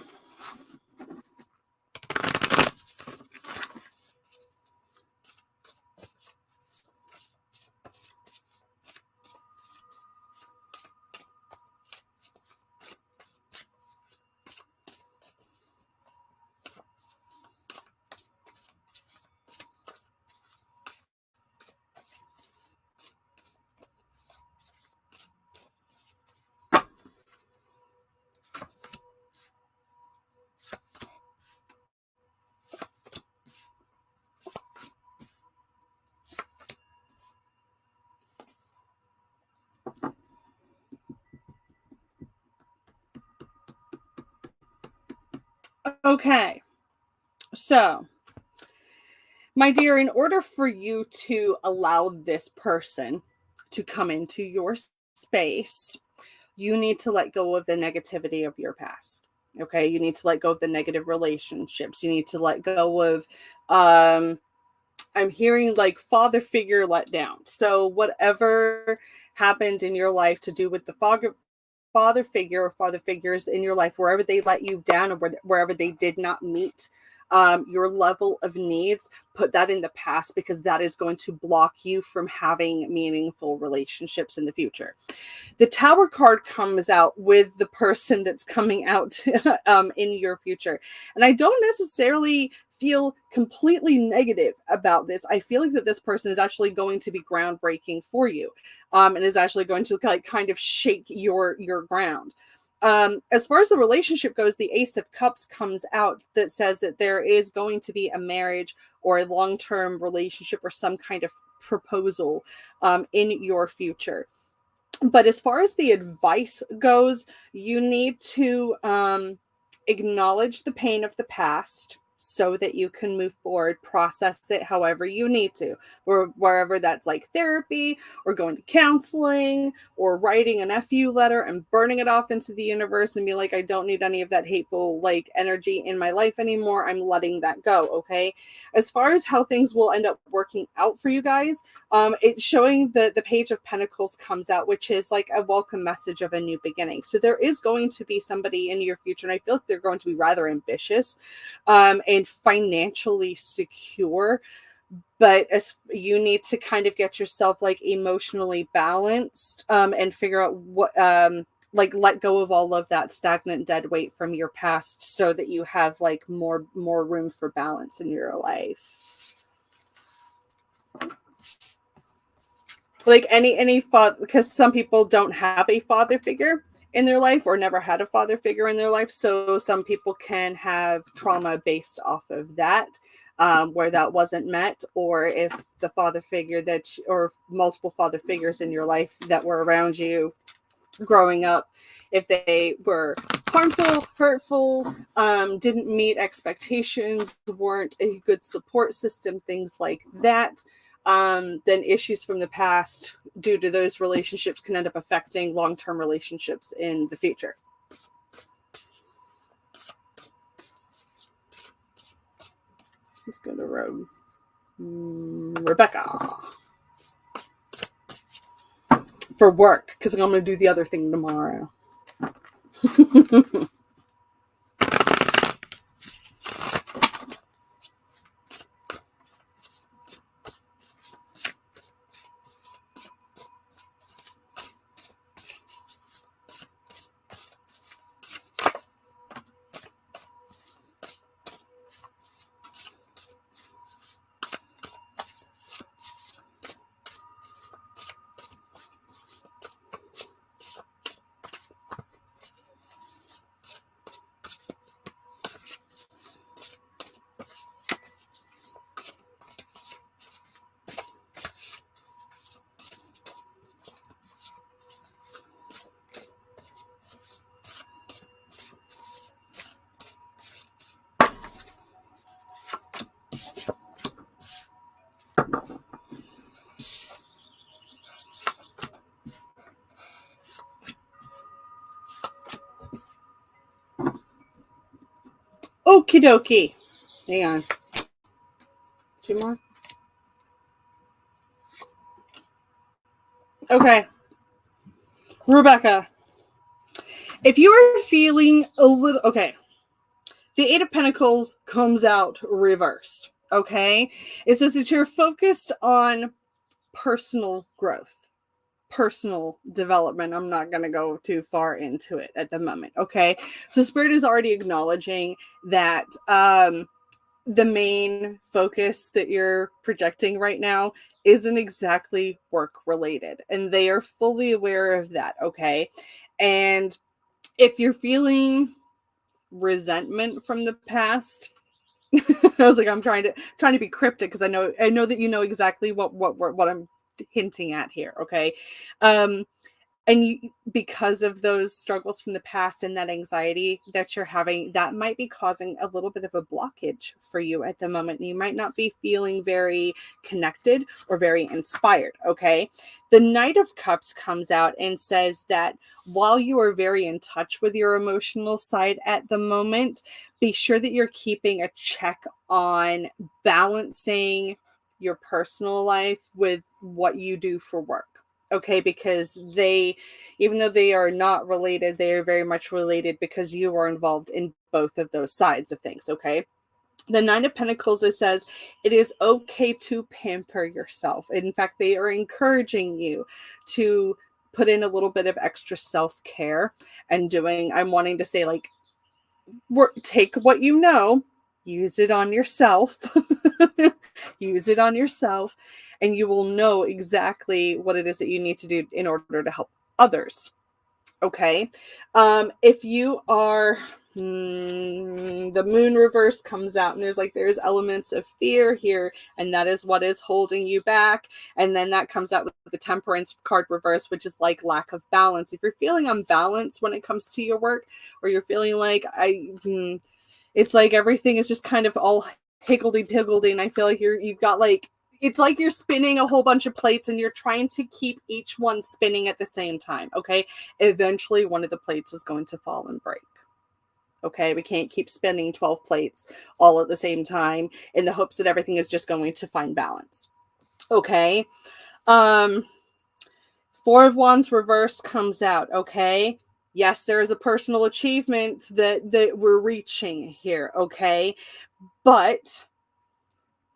Okay, so my dear, in order for you to allow this person to come into your space, you need to let go of the negativity of your past. Okay, you need to let go of the negative relationships. You need to let go of I'm hearing like father figure let down. So whatever happened in your life to do with the father figure or father figures in your life, wherever they let you down or wherever they did not meet your level of needs, put that in the past, because that is going to block you from having meaningful relationships in the future. The Tower card comes out with the person that's coming out in your future. And I don't necessarily feel completely negative about this, I feel like that this person is actually going to be groundbreaking for you, and is actually going to like kind of shake your ground. As far as the relationship goes, the Ace of Cups comes out that says that there is going to be a marriage or a long-term relationship or some kind of proposal in your future. But as far as the advice goes, you need to acknowledge the pain of the past so that you can move forward, process it however you need to, or wherever that's like therapy or going to counseling or writing an FU letter and burning it off into the universe and be like, I don't need any of that hateful like energy in my life anymore. I'm letting that go. Okay. As far as how things will end up working out for you guys, it's showing that the Page of Pentacles comes out, which is like a welcome message of a new beginning. So there is going to be somebody in your future, and I feel like they're going to be rather ambitious and financially secure. But as you need to kind of get yourself like emotionally balanced and figure out what like let go of all of that stagnant dead weight from your past so that you have like more room for balance in your life. Like any father, because some people don't have a father figure in their life or never had a father figure in their life. So some people can have trauma based off of that, where that wasn't met, or if the father figure or multiple father figures in your life that were around you growing up, if they were harmful, hurtful, didn't meet expectations, weren't a good support system, things like that, then issues from the past due to those relationships can end up affecting long-term relationships in the future. Let's go to Rebecca for work, because I'm going to do the other thing tomorrow. Okie dokie. Hang on. 2 more. Okay. Rebecca, if you are feeling a little, okay, the Eight of Pentacles comes out reversed, okay? It says that you're focused on personal growth, personal development. I'm not going to go too far into it at the moment, okay? So Spirit is already acknowledging that the main focus that you're projecting right now isn't exactly work related, and they are fully aware of that, okay? And if you're feeling resentment from the past, I was like, I'm trying to be cryptic because I know that you know exactly what I'm hinting at here, okay? And you, because of those struggles from the past and that anxiety that you're having, that might be causing a little bit of a blockage for you at the moment. You might not be feeling very connected or very inspired, okay? The Knight of Cups comes out and says that while you are very in touch with your emotional side at the moment, be sure that you're keeping a check on balancing your personal life with what you do for work. Okay, because they, even though they are not related, they are very much related because you are involved in both of those sides of things, okay? The Nine of Pentacles, it says, it is okay to pamper yourself. In fact, they are encouraging you to put in a little bit of extra self-care and doing, I'm wanting to say like, take what you know use it on yourself. Use it on yourself, and you will know exactly what it is that you need to do in order to help others. Okay. If you are, the moon reverse comes out, and there's elements of fear here, and that is what is holding you back. And then that comes out with the temperance card reverse, which is like lack of balance. If you're feeling unbalanced when it comes to your work, or you're feeling like it's like everything is just kind of all higgledy-piggledy, and I feel like you've got like, it's like you're spinning a whole bunch of plates and you're trying to keep each one spinning at the same time, okay? Eventually, one of the plates is going to fall and break, okay? We can't keep spinning 12 plates all at the same time in the hopes that everything is just going to find balance, okay? Four of Wands reverse comes out, okay? Yes, there is a personal achievement that we're reaching here, okay? But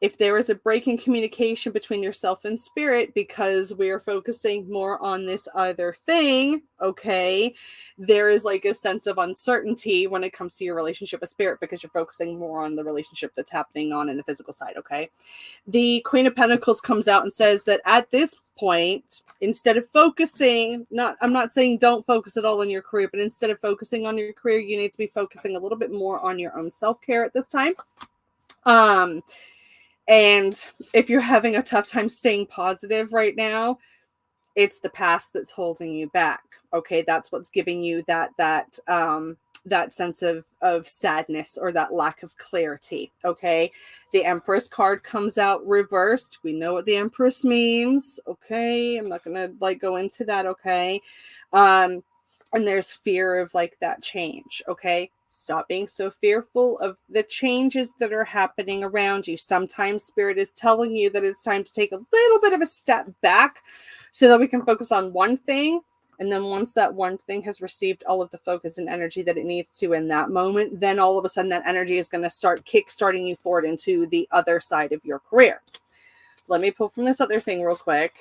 if there is a break in communication between yourself and spirit because we are focusing more on this other thing, okay, there is like a sense of uncertainty when it comes to your relationship with spirit because you're focusing more on the relationship that's happening on in the physical side, okay? The Queen of Pentacles comes out and says that at this point, instead of focusing, I'm not saying don't focus at all on your career, but instead of focusing on your career, you need to be focusing a little bit more on your own self-care at this time. And if you're having a tough time staying positive right now, it's the past that's holding you back. Okay, that's what's giving you that sense of sadness or that lack of clarity. Okay, the Empress card comes out reversed. We know what the Empress means. Okay, I'm not gonna like go into that. Okay, and there's fear of like that change. Okay, stop being so fearful of the changes that are happening around you. Sometimes spirit is telling you that it's time to take a little bit of a step back so that we can focus on one thing. And then once that one thing has received all of the focus and energy that it needs to in that moment, then all of a sudden that energy is going to start kickstarting you forward into the other side of your career. Let me pull from this other thing real quick.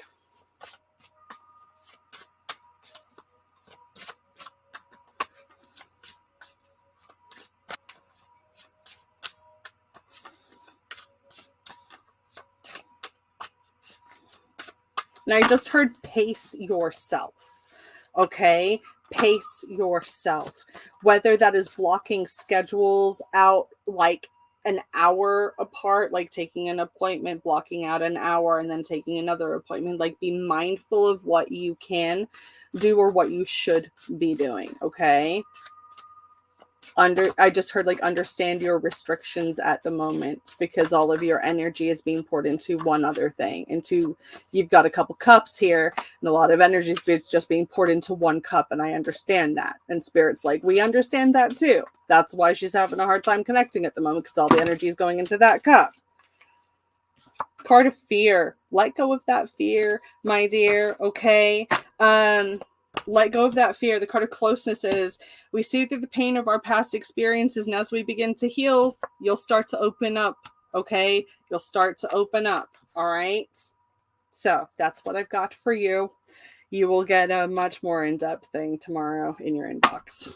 And I just heard pace yourself. Okay, pace yourself. Whether that is blocking schedules out like an hour apart, like taking an appointment, blocking out an hour, and then taking another appointment. Like, be mindful of what you can do or what you should be doing. Okay. I just heard like understand your restrictions at the moment because all of your energy is being poured into one other thing. You've got a couple cups here and a lot of energy is just being poured into one cup, and I understand that. And spirit's like, we understand that too. That's why she's having a hard time connecting at the moment, because all the energy is going into that cup. Card of fear. Let go of that fear, my dear. Okay. Let go of that fear. The card of closeness is we see through the pain of our past experiences, and as we begin to heal, you'll start to open up. Okay, you'll start to open up. All right, so that's what I've got for you. You will get a much more in-depth thing tomorrow in your inbox.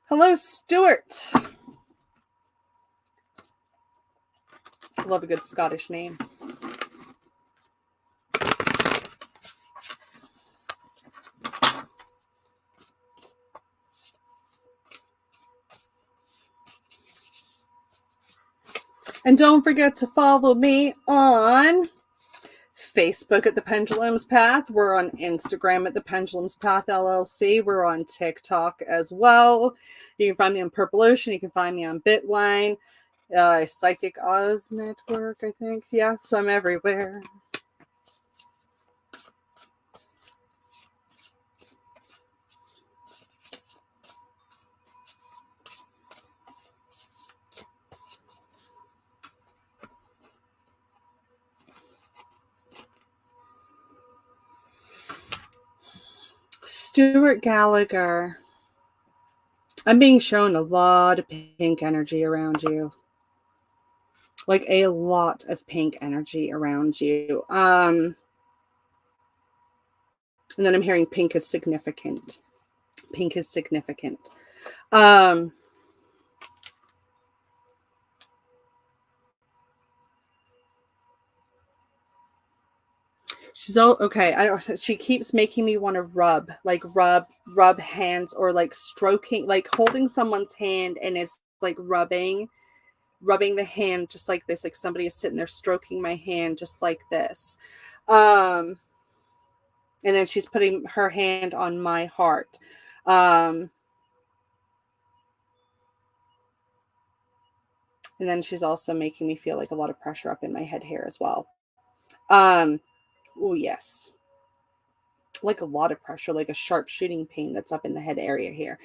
Hello, Stuart. I love a good Scottish name. And don't forget to follow me on Facebook at the Pendulums Path. We're on Instagram at the Pendulums Path LLC. We're on TikTok as well. You can find me on Purple Ocean. You can find me on Bitwine. Psychic Oz Network, I think. Yes, I'm everywhere. Stuart Gallagher. I'm being shown a lot of pink energy around you. Like a lot of pink energy around you. And then I'm hearing pink is significant. Pink is significant. She's okay. I don't. She keeps making me want to rub hands, or like stroking, like holding someone's hand and is like rubbing the hand just like this, like somebody is sitting there stroking my hand just like this. And then she's putting her hand on my heart. And then she's also making me feel like a lot of pressure up in my head here as well. Oh yes. Like a lot of pressure, like a sharp shooting pain that's up in the head area here.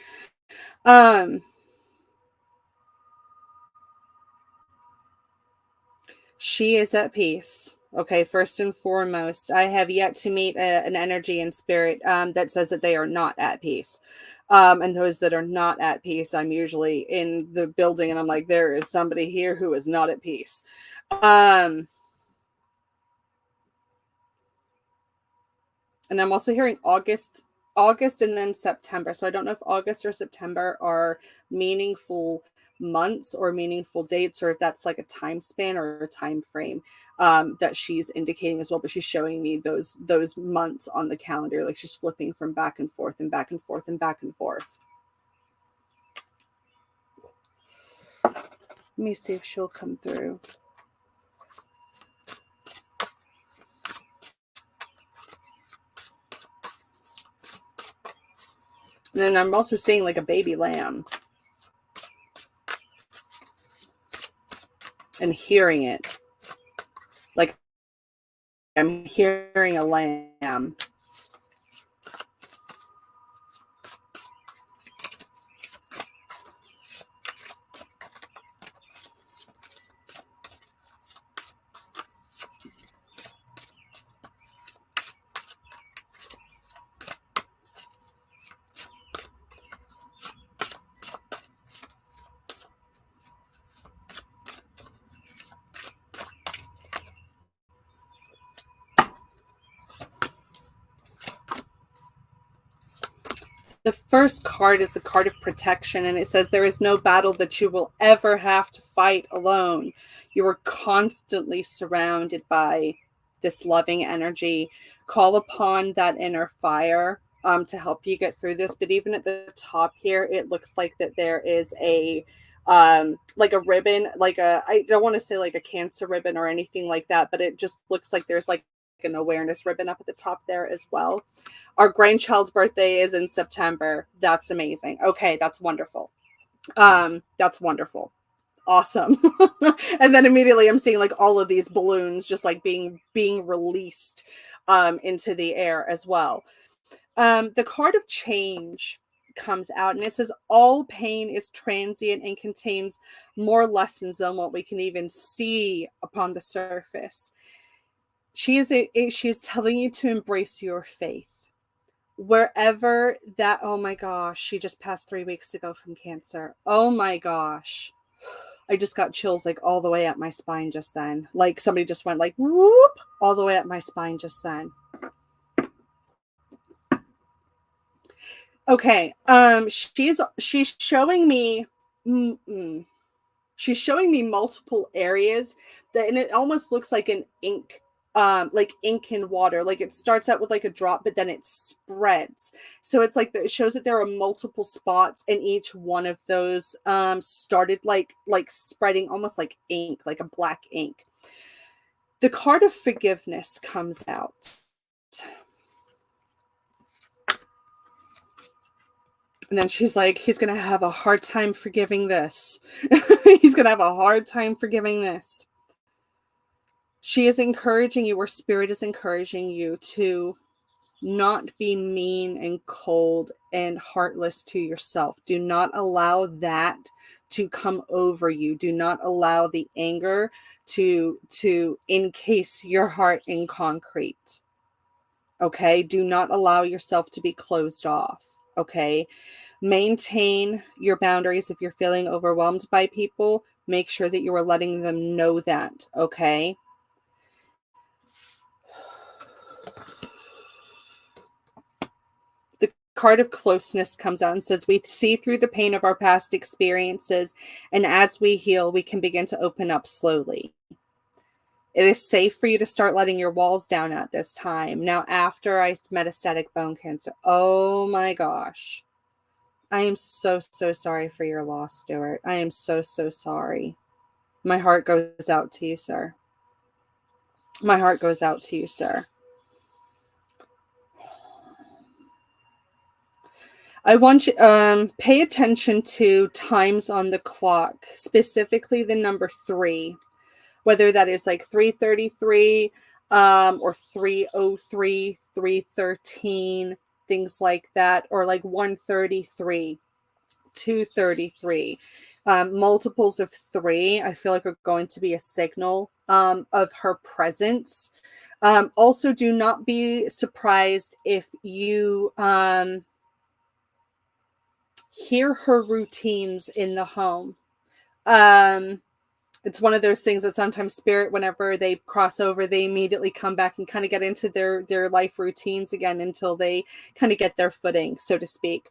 She is at peace. Okay, first and foremost, I have yet to meet an energy and spirit that says that they are not at peace. And those that are not at peace, I'm usually in the building and I'm like, there is somebody here who is not at peace. And I'm also hearing August and then September. So I don't know if August or September are meaningful months or meaningful dates, or if that's like a time span or a time frame that she's indicating as well. But she's showing me those months on the calendar, like she's flipping from back and forth and back and forth and back and forth. Let me see if she'll come through. And then I'm also seeing like a baby lamb. And hearing it. Like I'm hearing a lamb. The first card is the card of protection, and it says there is no battle that you will ever have to fight alone. You are constantly surrounded by this loving energy. Call upon that inner fire to help you get through this. But even at the top here, it looks like that there is a like a ribbon, like I don't want to say like a cancer ribbon or anything like that, but it just looks like there's like an awareness ribbon up at the top there as well. Our grandchild's birthday is in September. That's amazing. Okay, that's wonderful. That's wonderful. Awesome. And then immediately I'm seeing like all of these balloons just like being released into the air as well. The card of change comes out, and it says all pain is transient and contains more lessons than what we can even see upon the surface. She is telling you to embrace your faith. Wherever that, oh my gosh, she just passed 3 weeks ago from cancer. Oh my gosh. I just got chills like all the way up my spine just then. Like somebody just went like whoop all the way up my spine just then. Okay. She's showing me she's showing me multiple areas that, and it almost looks like an ink, like ink in water. Like it starts out with like a drop, but then it spreads. So it's like it shows that there are multiple spots, and each one of those started like spreading almost like ink, like a black ink. The card of forgiveness comes out. And then she's like, he's going to have a hard time forgiving this. He's going to have a hard time forgiving this. She is encouraging you, or spirit is encouraging you to not be mean and cold and heartless to yourself. Do not allow that to come over you. Do not allow the anger to encase your heart in concrete. Okay? Do not allow yourself to be closed off. Okay? Maintain your boundaries. If you're feeling overwhelmed by people, make sure that you are letting them know that. Okay? The card of closeness comes out and says, we see through the pain of our past experiences, and as we heal, we can begin to open up slowly. It is safe for you to start letting your walls down at this time. Now, after metastatic bone cancer, oh my gosh. I am so, so sorry for your loss, Stuart. I am so, so sorry. My heart goes out to you, sir. My heart goes out to you, sir. I want you pay attention to times on the clock, specifically the number 3, whether that is like 3:33 or 3:03, 3:13, things like that, or like 1:33, 2:33. Multiples of 3, I feel like, are going to be a signal of her presence. Also, do not be surprised if you hear her routines in the home. It's one of those things that sometimes spirit, whenever they cross over, they immediately come back and kind of get into their life routines again until they kind of get their footing, so to speak.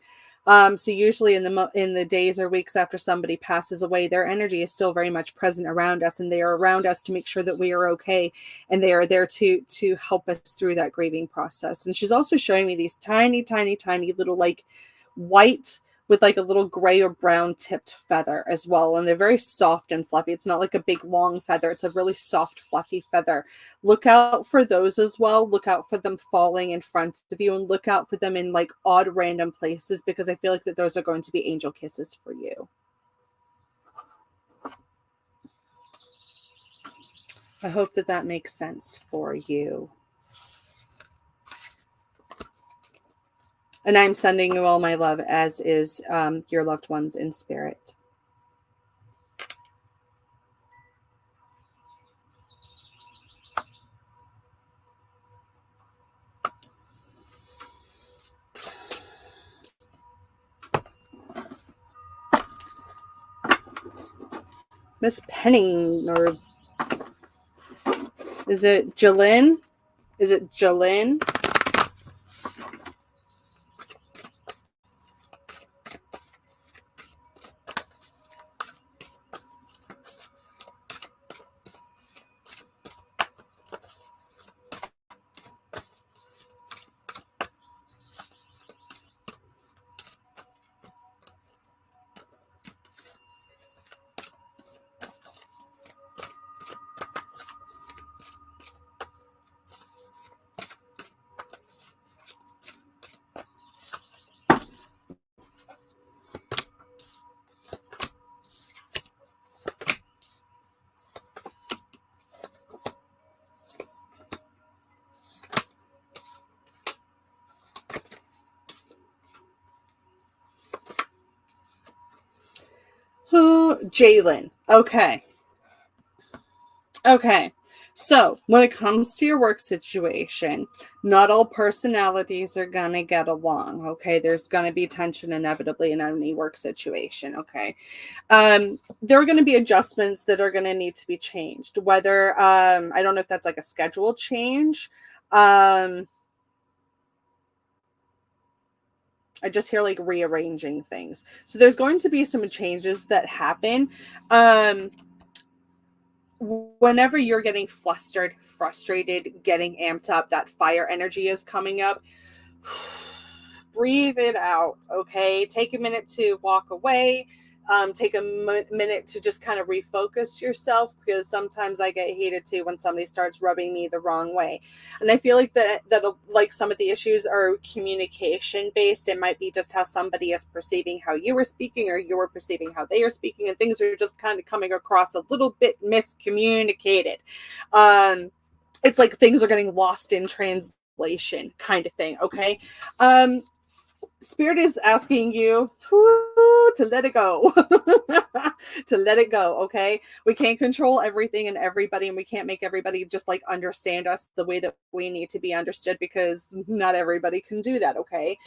So usually in the days or weeks after somebody passes away, their energy is still very much present around us, and they are around us to make sure that we are okay, and they are there to help us through that grieving process. And she's also showing me these tiny, tiny, tiny little like white with like a little gray or brown tipped feather as well. And they're very soft and fluffy. It's not like a big long feather. It's a really soft, fluffy feather. Look out for those as well. Look out for them falling in front of you, and look out for them in like odd random places, because I feel like that those are going to be angel kisses for you. I hope that that makes sense for you. And I'm sending you all my love, as is your loved ones in spirit. Miss Penning, or is it Jalen? Is it Jalen? Who? Jalen. Okay. Okay. So when it comes to your work situation, not all personalities are going to get along. Okay. There's going to be tension inevitably in any work situation. Okay. There are going to be adjustments that are going to need to be changed, whether, I don't know if that's like a schedule change. I just hear like rearranging things. So there's going to be some changes that happen. Whenever you're getting flustered, frustrated, getting amped up, that fire energy is coming up. Breathe it out, okay? Take a minute to walk away. Take a minute to just kind of refocus yourself, because sometimes I get heated too when somebody starts rubbing me the wrong way. And I feel like that like some of the issues are communication based. It might be just how somebody is perceiving how you were speaking, or you were perceiving how they are speaking, and things are just kind of coming across a little bit miscommunicated. It's like things are getting lost in translation kind of thing, okay? Spirit is asking you to let it go. To let it go, okay? We can't control everything and everybody, and we can't make everybody just like understand us the way that we need to be understood, because not everybody can do that, okay?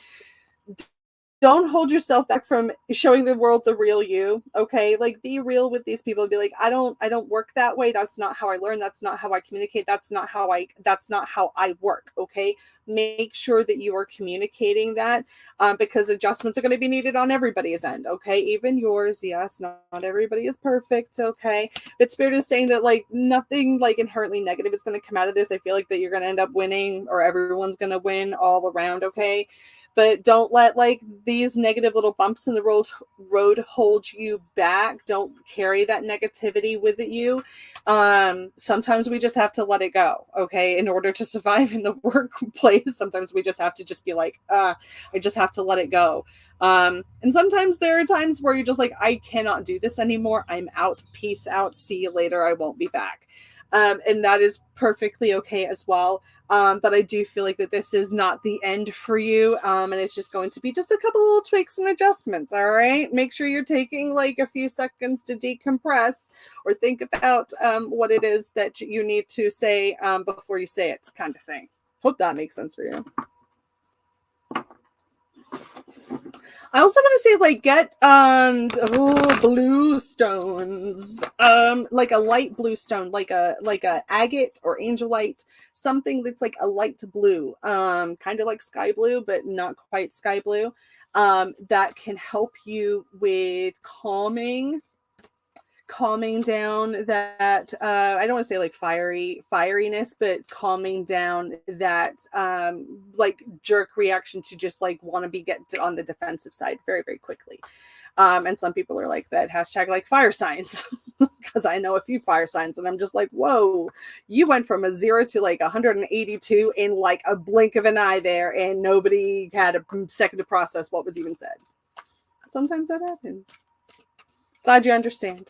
don't hold yourself back from showing the world the real you. Okay. Like, be real with these people and be like, I don't work that way. That's not how I learn. That's not how I communicate. That's not how I work. Okay. Make sure that you are communicating that, because adjustments are going to be needed on everybody's end. Okay. Even yours. Yes. Not everybody is perfect. Okay. But Spirit is saying that like nothing like inherently negative is going to come out of this. I feel like that you're going to end up winning, or everyone's going to win all around. Okay. But don't let like these negative little bumps in the road hold you back. Don't carry that negativity with you. Sometimes we just have to let it go. Okay. In order to survive in the workplace, sometimes we just have to just be like, I just have to let it go. And sometimes there are times where you're just like, I cannot do this anymore. I'm out. Peace out. See you later. I won't be back. And that is perfectly okay as well. But I do feel like that this is not the end for you. And it's just going to be just a couple little tweaks and adjustments. All right. Make sure you're taking like a few seconds to decompress or think about what it is that you need to say before you say it, kind of thing. Hope that makes sense for you. I also want to say, like, get blue stones, like a light blue stone, like a agate or angelite, something that's like a light blue, kind of like sky blue, but not quite sky blue. That can help you with calming down that I don't want to say like fieriness, but calming down that like jerk reaction to just like want to get on the defensive side very, very quickly. And some people are like that hashtag like fire signs, because I know a few fire signs and I'm just like, whoa, you went from a 0 to like 182 in like a blink of an eye there, and nobody had a second to process what was even said. Sometimes that happens. Glad you understand.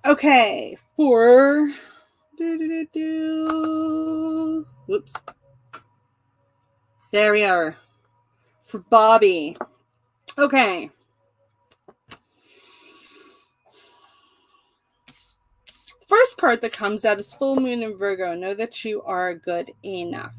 Okay, for whoops. There we are. For Bobby. Okay. First card that comes out is Full Moon in Virgo. Know that you are good enough.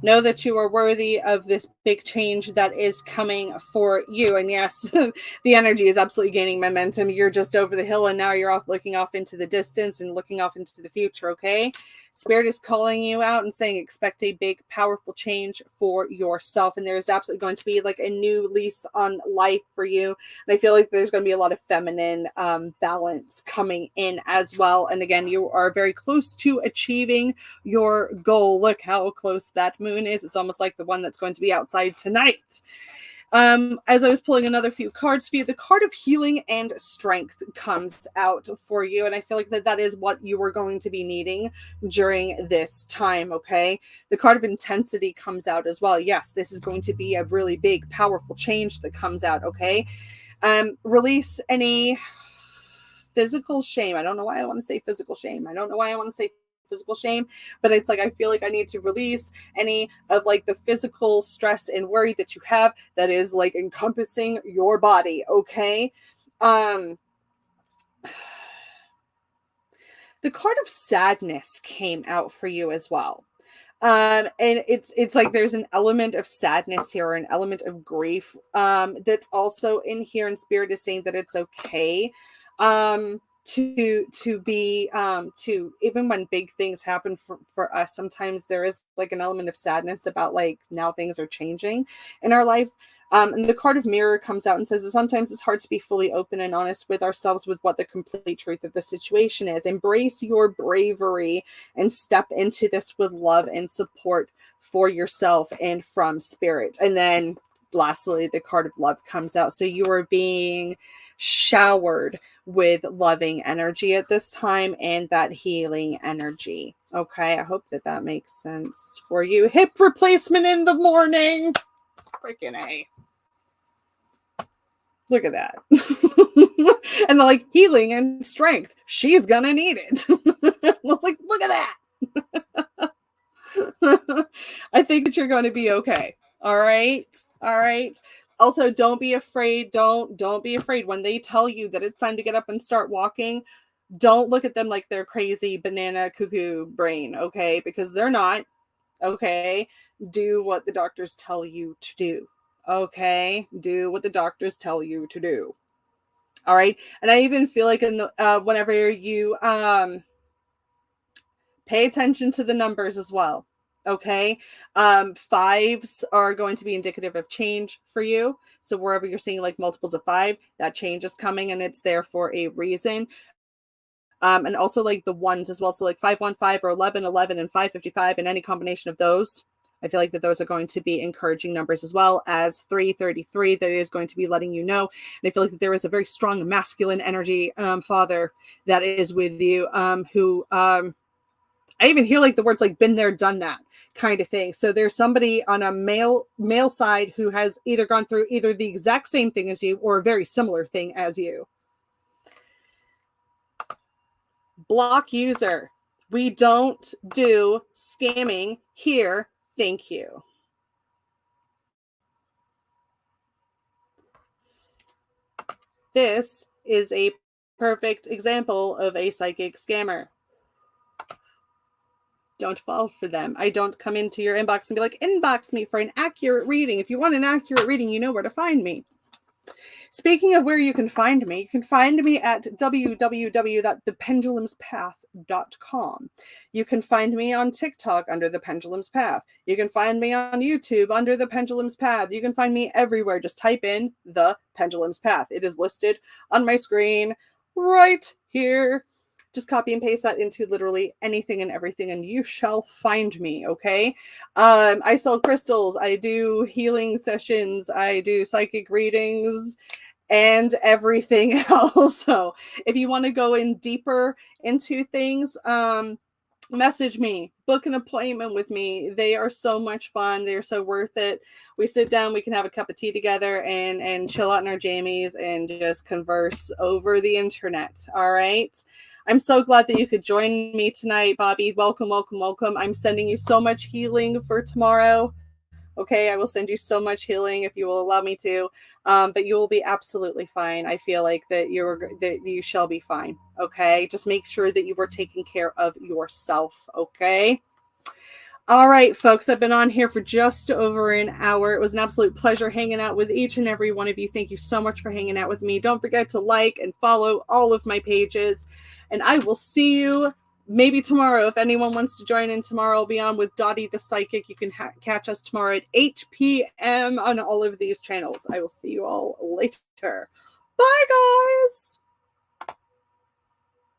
Know that you are worthy of this big change that is coming for you. And yes, the energy is absolutely gaining momentum. You're just over the hill and now you're looking off into the distance and looking off into the future, okay? Spirit is calling you out and saying expect a big, powerful change for yourself. And there is absolutely going to be like a new lease on life for you. And I feel like there's going to be a lot of feminine balance coming in as well. And again, you are very close to achieving your goal. Look how close that moon is. It's almost like the one that's going to be outside tonight. As I was pulling another few cards for you, the card of healing and strength comes out for you. And I feel like that is what you are going to be needing during this time, okay? The card of intensity comes out as well. Yes, this is going to be a really big, powerful change that comes out, okay? Release any physical shame. I don't know why I want to say physical shame. I don't know why I want to say physical shame, but it's like I feel like I need to release any of like the physical stress and worry that you have that is like encompassing your body, okay? The card of sadness came out for you as well. And it's like there's an element of sadness here, an element of grief that's also in here, and spirit is saying that it's okay to be to, even when big things happen for us, sometimes there is like an element of sadness about like now things are changing in our life. And the card of mirror comes out and says that sometimes it's hard to be fully open and honest with ourselves with what the complete truth of the situation is. Embrace your bravery and step into this with love and support for yourself and from spirit. And then lastly, the card of love comes out. So you are being showered with loving energy at this time and that healing energy. Okay, I hope that that makes sense for you. Hip replacement in the morning. Freaking A. Look at that. And they're like, healing and strength. She's gonna need it. It's like, look at that. I think that you're going to be okay. All right. All right. Also, don't be afraid. Don't be afraid when they tell you that it's time to get up and start walking. Don't look at them like they're crazy banana cuckoo brain, okay? Because they're not. Okay. Do what the doctors tell you to do. Okay. Do what the doctors tell you to do. All right. And I even feel like in the whenever you pay attention to the numbers as well. Okay. Fives are going to be indicative of change for you. So wherever you're seeing like multiples of 5, that change is coming and it's there for a reason. And also like the ones as well. So like 515 or 1111 and 555 and any combination of those. I feel like that those are going to be encouraging numbers, as well as 333 that is going to be letting you know. And I feel like that there is a very strong masculine energy father that is with you who I even hear like the words like been there, done that kind of thing. So there's somebody on a male side who has either gone through either the exact same thing as you or a very similar thing as you. Block user. We don't do scamming here. Thank you. This is a perfect example of a psychic scammer. Don't fall for them. I don't come into your inbox and be like, inbox me for an accurate reading. If you want an accurate reading, you know where to find me. Speaking of where you can find me at www.thependulumspath.com. You can find me on TikTok under The Pendulums Path. You can find me on YouTube under The Pendulums Path. You can find me everywhere. Just type in The Pendulums Path. It is listed on my screen right here. Just copy and paste that into literally anything and everything, and you shall find me, okay? I sell crystals. I do healing sessions. I do psychic readings and everything else. So if you want to go in deeper into things, message me, book an appointment with me. They are so much fun. They're so worth it. We sit down, we can have a cup of tea together and chill out in our jammies and just converse over the internet. All right. I'm so glad that you could join me tonight, Bobby. Welcome, welcome, welcome. I'm sending you so much healing for tomorrow. Okay, I will send you so much healing if you will allow me to. But you will be absolutely fine. I feel like that you shall be fine. Okay, just make sure that you are taking care of yourself. Okay. All right, folks, I've been on here for just over an hour. It was an absolute pleasure hanging out with each and every one of you. Thank you so much for hanging out with me. Don't forget to like and follow all of my pages. And I will see you maybe tomorrow. If anyone wants to join in tomorrow, I'll be on with Dottie the Psychic. You can catch us tomorrow at 8 p.m. on all of these channels. I will see you all later. Bye, guys.